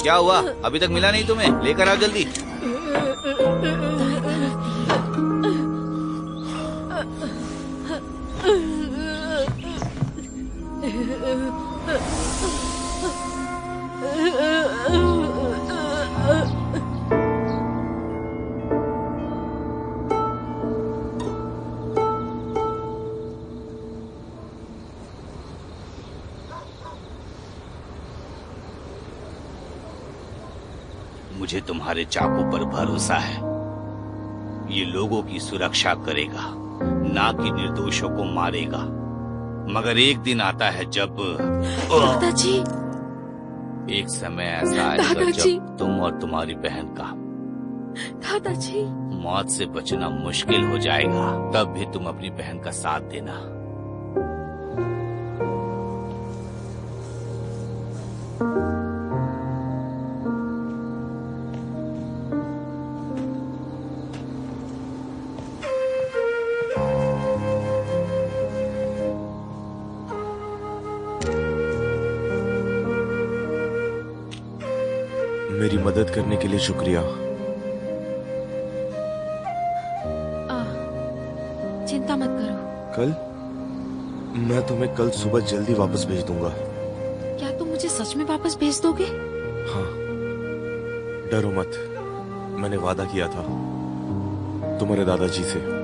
क्या हुआ? अभी तक मिला नहीं तुम्हें? लेकर आओ जल्दी। मुझे तुम्हारे चाकू पर भरोसा है। ये लोगों की सुरक्षा करेगा, ना कि निर्दोषों को मारेगा। मगर एक दिन आता है जब दादाजी, एक समय ऐसा आएगा जब तुम और तुम्हारी बहन का दादाजी मौत से बचना मुश्किल हो जाएगा। तब भी तुम अपनी बहन का साथ देना। मेरी मदद करने के लिए शुक्रिया। चिंता मत करो। कल मैं तुम्हें कल सुबह जल्दी वापस भेज दूंगा। क्या तुम मुझे सच में वापस भेज दोगे? हाँ, डरो मत। मैंने वादा किया था तुम्हारे दादाजी से।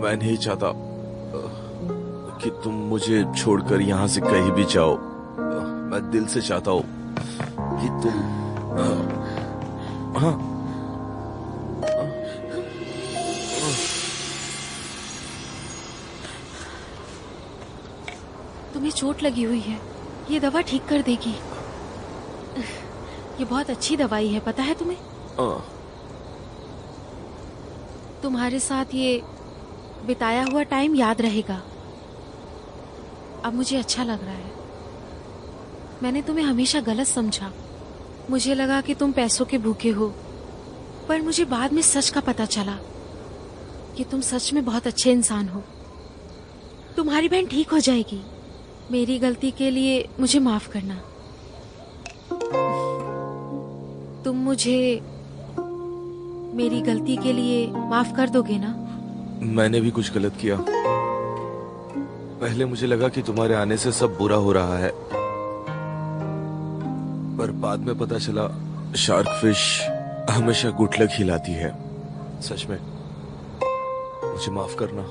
मैं नहीं चाहता कि तुम मुझे छोड़कर यहाँ से कहीं भी जाओ। मैं दिल से चाहता हूँ कि तुम हाँ तुम्हें चोट लगी हुई है, ये दवा ठीक कर देगी। ये बहुत अच्छी दवाई है, पता है तुम्हें? तुम्हारे साथ ये बिताया हुआ टाइम याद रहेगा। अब मुझे अच्छा लग रहा है। मैंने तुम्हें हमेशा गलत समझा। मुझे लगा कि तुम पैसों के भूखे हो, पर मुझे बाद में सच का पता चला कि तुम सच में बहुत अच्छे इंसान हो। तुम्हारी बहन ठीक हो जाएगी। मेरी गलती के लिए मुझे माफ करना। तुम मुझे मेरी गलती के लिए माफ कर दोगे ना? मैंने भी कुछ गलत किया। पहले मुझे लगा कि तुम्हारे आने से सब बुरा हो रहा है, पर बाद में पता चला शार्क फिश हमेशा गुड लक ही लाती है। सच में मुझे माफ करना।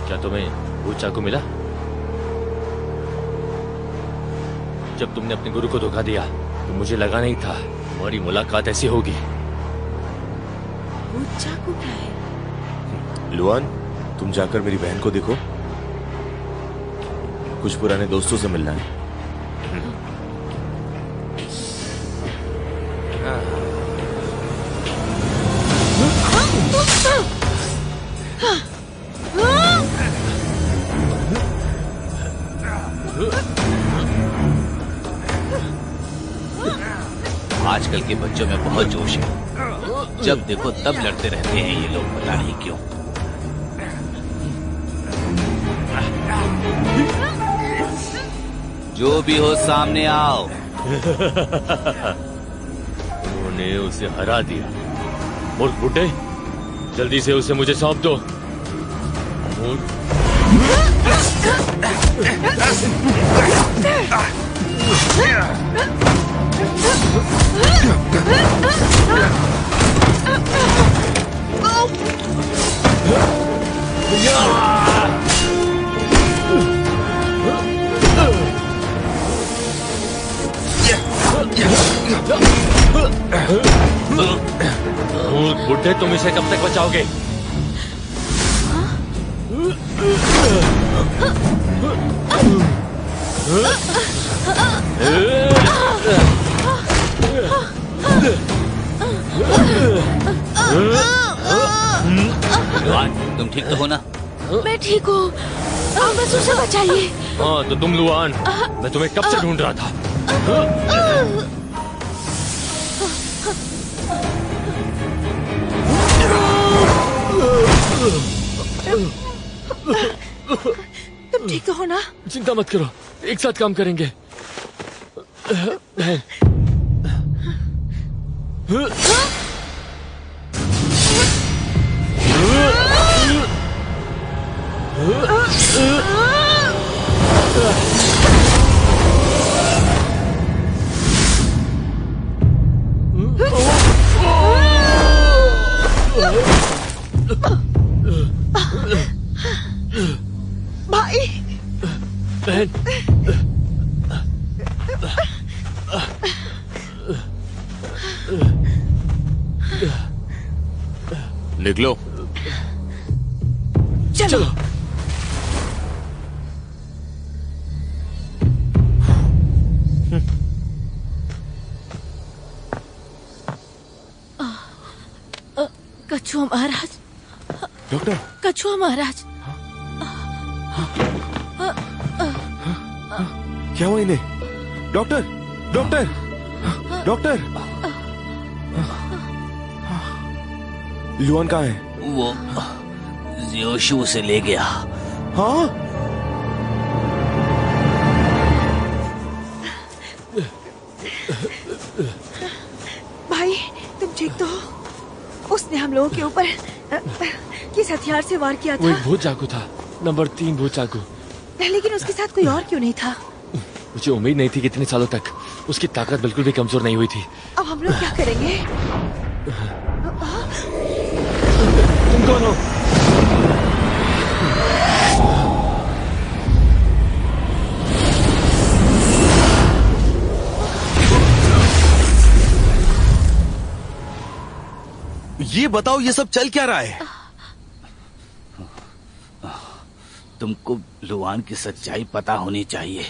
क्या तुम्हें वो चाकू मिला? जब तुमने अपने गुरु को धोखा दिया तो मुझे लगा नहीं था तुम्हारी मुलाकात ऐसी होगी। वो चाकू क्या है? लुआन, तुम जाकर मेरी बहन को देखो। कुछ पुराने दोस्तों से मिलना है। आजकल के बच्चों में बहुत जोश है, जब देखो तब लड़ते रहते हैं ये लोग, पता नहीं क्यों। जो भी हो सामने आओ। उन्होंने उसे हरा दिया। मूर्ख बुड्ढे, जल्दी से उसे मुझे सौंप दो। बुड्ढे, तुम इसे कब तक बचाओगे? तुम ठीक तो हो ना? मैं ठीक हूँ, आप बस उसे बचाइए। हाँ तो तुम लुआन, मैं तुम्हें कब से ढूंढ रहा था। तुम ठीक तो हो ना? चिंता मत करो, एक साथ काम करेंगे। बहन, भाई, बहन, निकलो। चलो। कछुआ महाराज, डॉक्टर, कछुआ महाराज, क्या हुआ इन्हें? Doctor, doctor, doctor. लुआन कहाँ है? वो योशु उसे ले गया। हाँ? भाई तुम ठीक तो हो? उसने हम लोगों के ऊपर किस हथियार से वार किया वो था? एक भूत चाकू था, नंबर 3 भूत चाकू। लेकिन उसके साथ कोई और क्यों नहीं था? मुझे उम्मीद नहीं थी कि इतने सालों तक उसकी ताकत बिल्कुल भी कमजोर नहीं हुई थी। अब हम लोग क्या करेंगे? तुम कौन हो? ये बताओ ये सब चल क्या रहा है? तुमको लुआन की सच्चाई पता होनी चाहिए।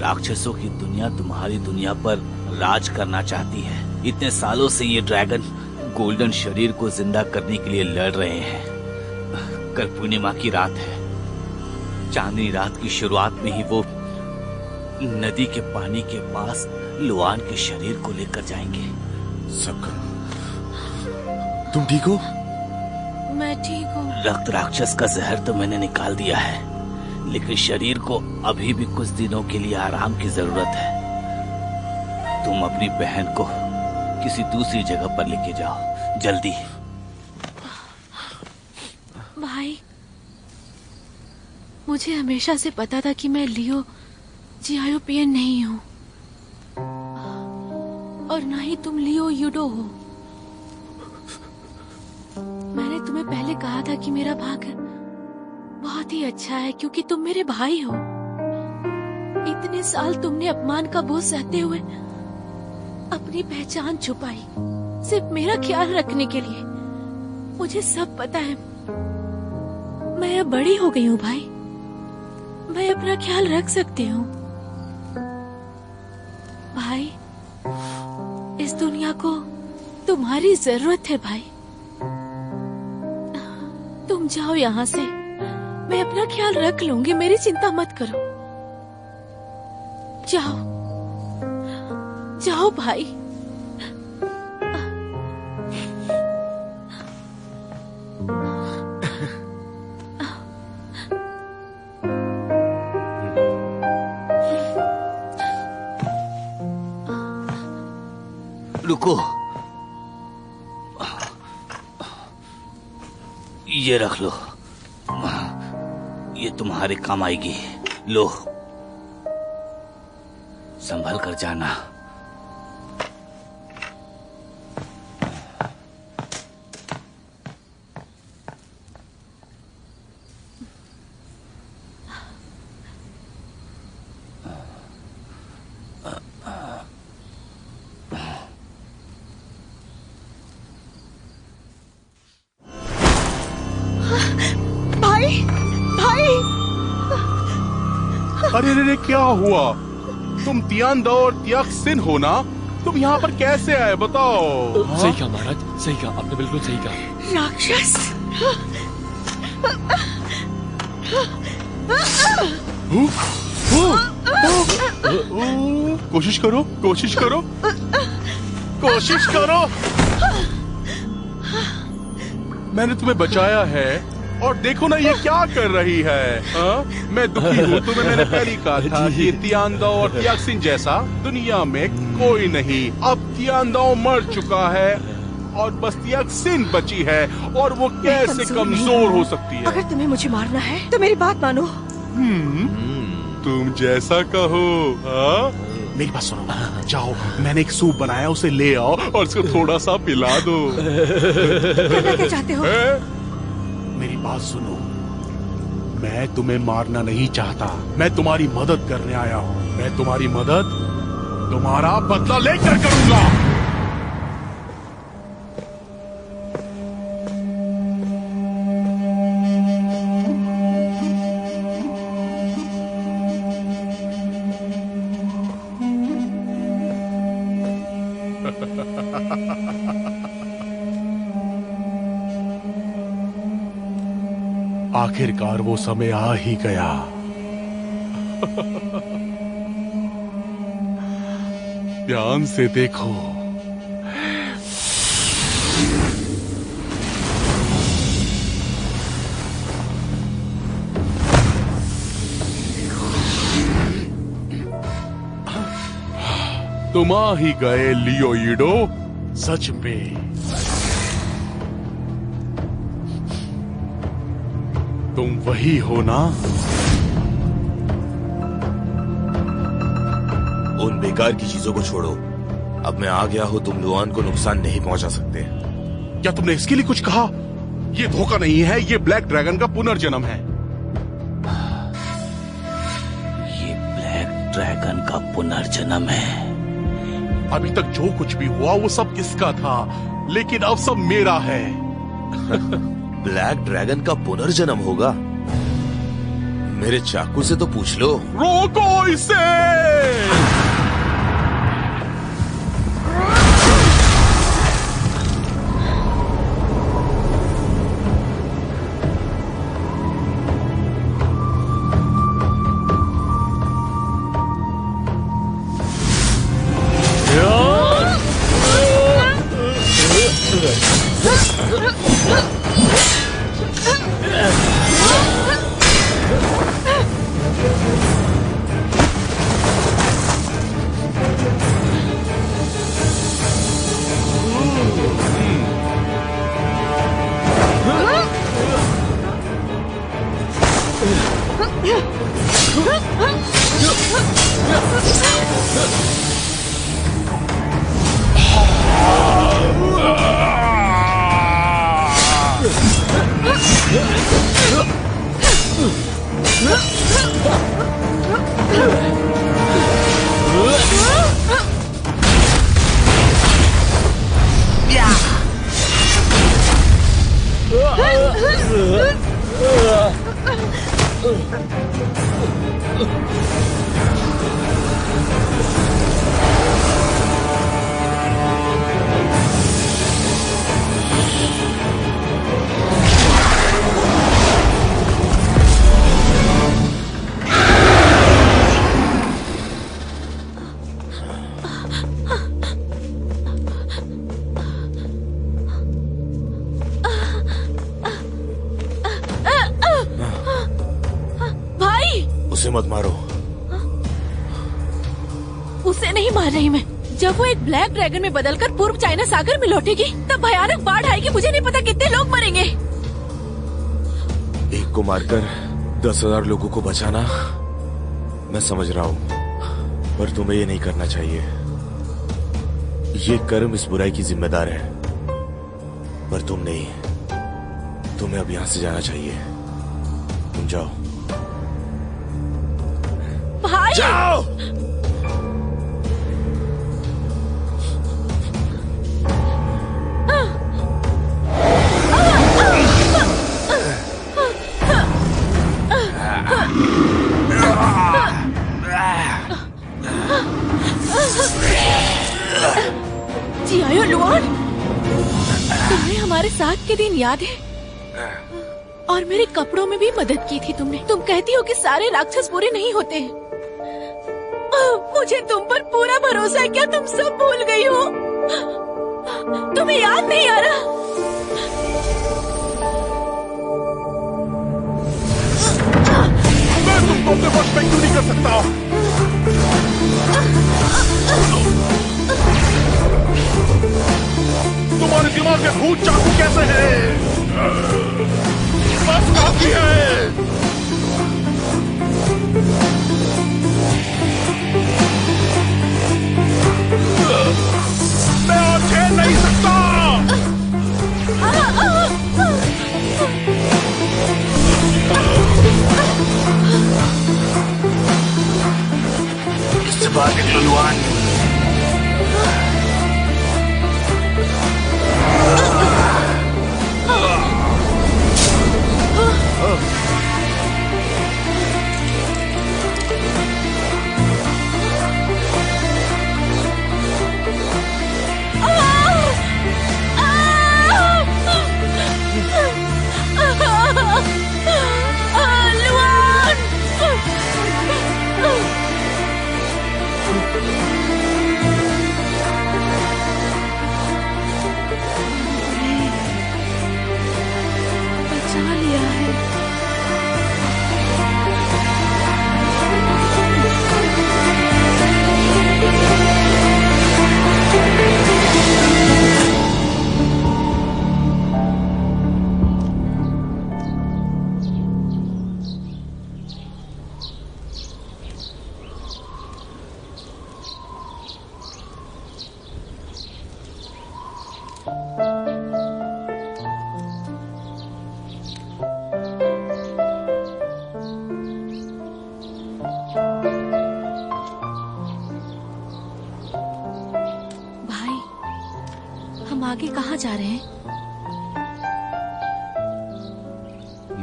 राक्षसों की दुनिया तुम्हारी दुनिया पर राज करना चाहती है। इतने सालों से ये ड्रैगन गोल्डन शरीर को जिंदा करने के लिए लड़ रहे हैं। कल पूर्णिमा की रात है। चांदनी रात की शुरुआत में ही वो नदी के पानी के पास लुआन के शरीर को लेकर जाएंगे। सकन, तुम ठीक हो? मैं ठीक हूँ। रक्त राक्षस का जहर तो मैंने निकाल दिया है, लेकिन शरीर को अभी भी कुछ दिनों के लिए आराम की जरूरत है। तुम अपनी बहन को किसी दूसरी जगह पर लेके जाओ, जल्दी। भाई, मुझे हमेशा से पता था कि मैं लियो जियायोपियन नहीं हूँ, और ना ही तुम लियो यूडो हो। मैंने तुम्हें पहले कहा था कि मेरा भाग्य बहुत ही अच्छा है, क्योंकि तुम मेरे भाई हो। इतने साल तुमने अपमान का बोझ सहते हुए अपनी पहचान छुपाई, सिर्फ मेरा ख्याल रखने के लिए। मुझे सब पता है। मैं अब बड़ी हो गई हूँ भाई, मैं अपना ख्याल रख सकती हूँ। भाई, इस दुनिया को तुम्हारी जरूरत है भाई। तुम जाओ यहाँ से, मैं अपना ख्याल रख लूंगी, मेरी चिंता मत करो। जाओ जाओ भाई। रुको, ये रख लो, ये तुम्हारे काम आएगी। लो, संभल कर जाना। भाई, भाई! अरे रे, क्या हुआ? तुम तियानदा और तियाक्सिन हो ना? तुम यहाँ पर कैसे आए बताओ? सही कहा महाराज, सही कहा, आपने बिल्कुल सही कहा। राक्षस! कोशिश करो, कोशिश करो, कोशिश करो। मैंने तुम्हें बचाया है, और देखो ना ये क्या कर रही है। मैं दुखी हूँ। तुम्हें मैंने पहले कहा था कि तियानदा और तियाक्सिन जैसा दुनिया में कोई नहीं। अब तियानदा मर चुका है और बस तियाक्सिन बची है, और वो कैसे कमजोर हो सकती है? अगर तुम्हें मुझे मारना है तो मेरी बात मानो। तुम जैसा कहो। मेरी बात सुनो, जाओ, मैंने एक सूप बनाया, उसे ले आओ और उसको थोड़ा सा पिला दो। क्या चाहते हो? मेरी बात सुनो, मैं तुम्हें मारना नहीं चाहता, मैं तुम्हारी मदद करने आया हूँ। मैं तुम्हारी मदद तुम्हारा बदला लेकर करूंगा। आखिरकार वो समय आ ही गया। ध्यान से देखो। तुम आ ही गए लियो यूडो, सच में तुम वही हो ना? उन बेकार की चीजों को छोड़ो। अब मैं आ गया हूँ, तुम लुआन को नुकसान नहीं पहुंचा सकते। क्या तुमने इसके लिए कुछ कहा? ये धोखा नहीं है, ये ब्लैक ड्रैगन का पुनर्जन्म है। ये ब्लैक ड्रैगन का पुनर्जन्म है। अभी तक जो कुछ भी हुआ वो सब इसका था, लेकिन अब सब मेरा है। ब्लैक ड्रैगन का पुनर्जन्म होगा? मेरे चाकू से तो पूछ लो। रोको इसे! उसे मत मारो। उसे नहीं मार रही मैं। जब वो एक ब्लैक ड्रैगन में बदलकर पूर्व चाइना सागर में लौटेगी तब भयानक बाढ़ आएगी। मुझे नहीं पता कितने लोग मरेंगे। एक को मारकर 10,000 लोगों को बचाना मैं समझ रहा हूँ, पर तुम्हें ये नहीं करना चाहिए। ये कर्म इस बुराई की जिम्मेदार है, पर तुम नहीं। तुम्हें अब यहाँ से जाना चाहिए। तुम जाओ। भाई! जाओ! जी आयो लुआन, तुम्हें हमारे साथ के दिन याद है? और मेरे कपड़ों में भी मदद की थी तुमने। तुम कहती हो कि सारे राक्षस बुरे नहीं होते। मुझे तुम पर पूरा भरोसा है। क्या तुम सब भूल गई हो? तुम्हें याद नहीं आ रहा? मैं तुमको अपने वश में क्यों नहीं कर सकता? तुम्हारे दिमाग में भूत चाकू कैसे है? बस काफी है। मैं और झेल नहीं सकता। इससे बाहर निकलो लुआन। बचा लिया है। आगे कहाँ जा रहे हैं?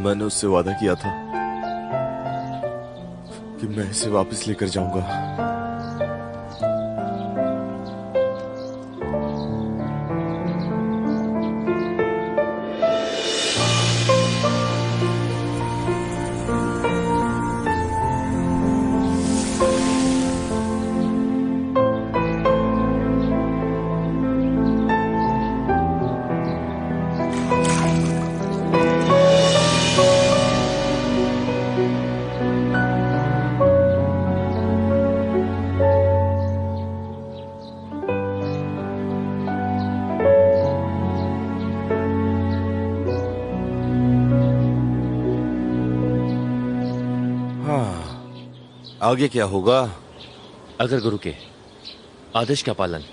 मैंने उससे वादा किया था कि मैं इसे वापस लेकर जाऊंगा। आगे क्या होगा? अगर गुरु के आदेश का पालन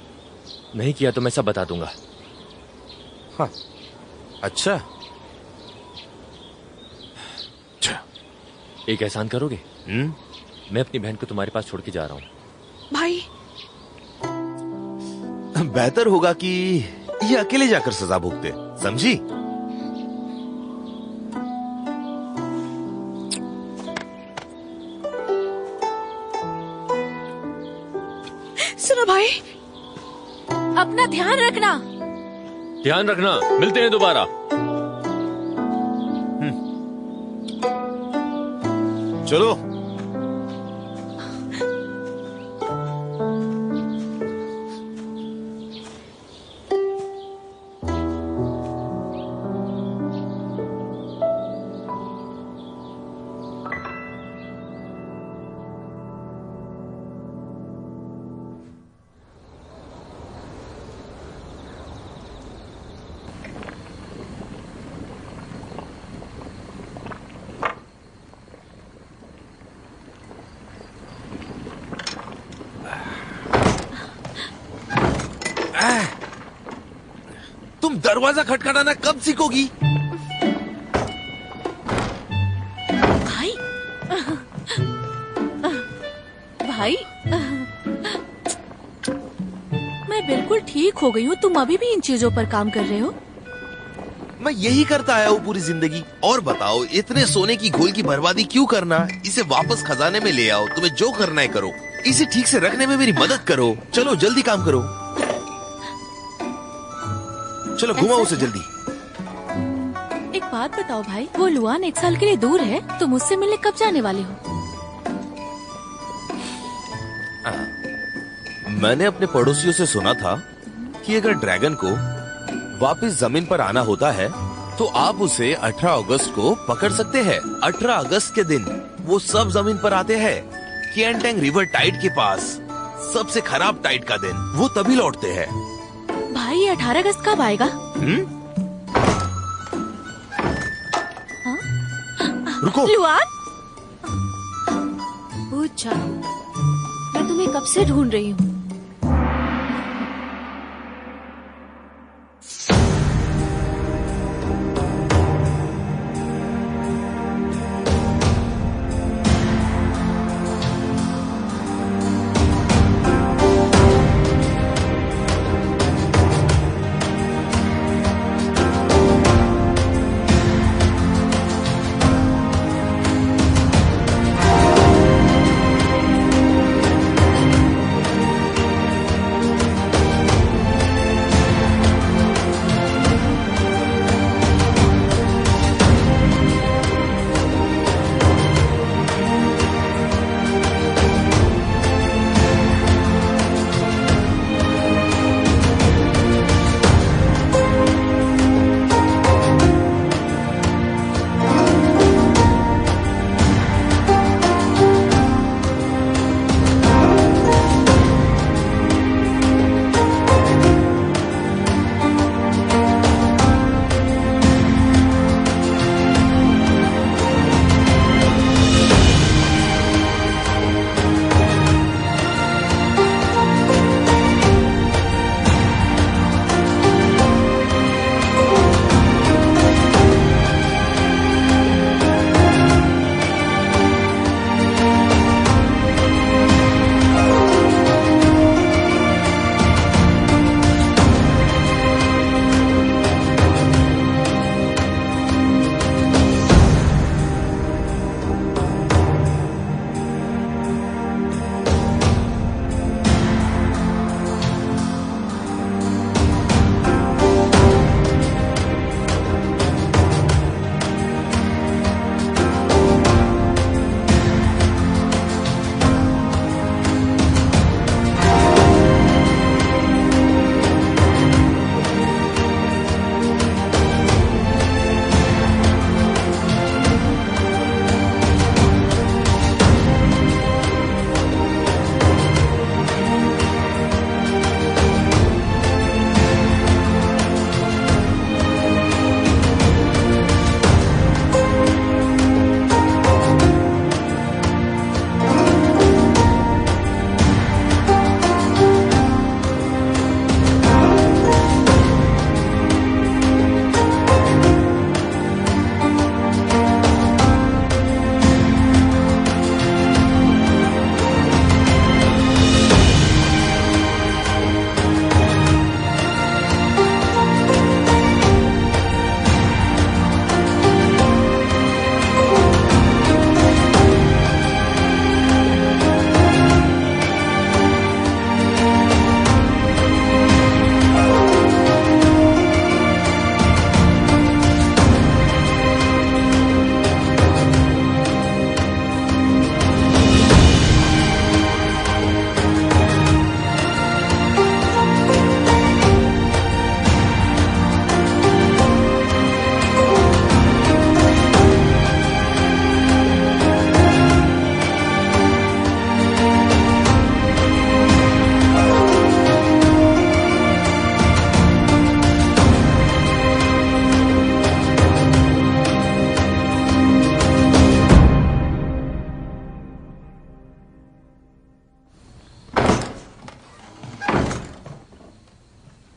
नहीं किया तो मैं सब बता दूंगा। हाँ, अच्छा। एक एहसान करोगे? मैं अपनी बहन को तुम्हारे पास छोड़ के जा रहा हूँ। भाई बेहतर होगा कि ये अकेले जाकर सजा भुगते, समझी? सुनो भाई, अपना ध्यान रखना। ध्यान रखना, मिलते हैं दोबारा। चलो। तुम दरवाजा खटखटाना कब सीखोगी? भाई भाई मैं बिल्कुल ठीक हो गई हूँ। तुम अभी भी इन चीजों पर काम कर रहे हो? मैं यही करता आया हूँ पूरी जिंदगी। और बताओ, इतने सोने की घोल की बर्बादी क्यों करना? इसे वापस खजाने में ले आओ। तुम्हें जो करना है करो, इसे ठीक से रखने में मेरी मदद करो। चलो जल्दी काम करो। चलो घुमाओ उसे जल्दी। एक बात बताओ भाई, वो लुआन 1 साल के लिए दूर है, तुम उससे मिलने कब जाने वाले हो? मैंने अपने पड़ोसियों से सुना था कि अगर ड्रैगन को वापस जमीन पर आना होता है तो आप उसे 18 अगस्त को पकड़ सकते हैं। 18 अगस्त के दिन वो सब जमीन पर आते हैं। किएनटेंग रिवर टाइड के पास सबसे खराब टाइड का दिन, वो तभी लौटते हैं। भाई ये 18 अगस्त कब आएगा? रुको। लुआन, पूछ जाओ, मैं तुम्हें कब से ढूंढ रही हूँ।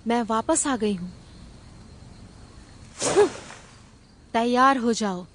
मैं वापस आ गई हूँ। तैयार हो जाओ।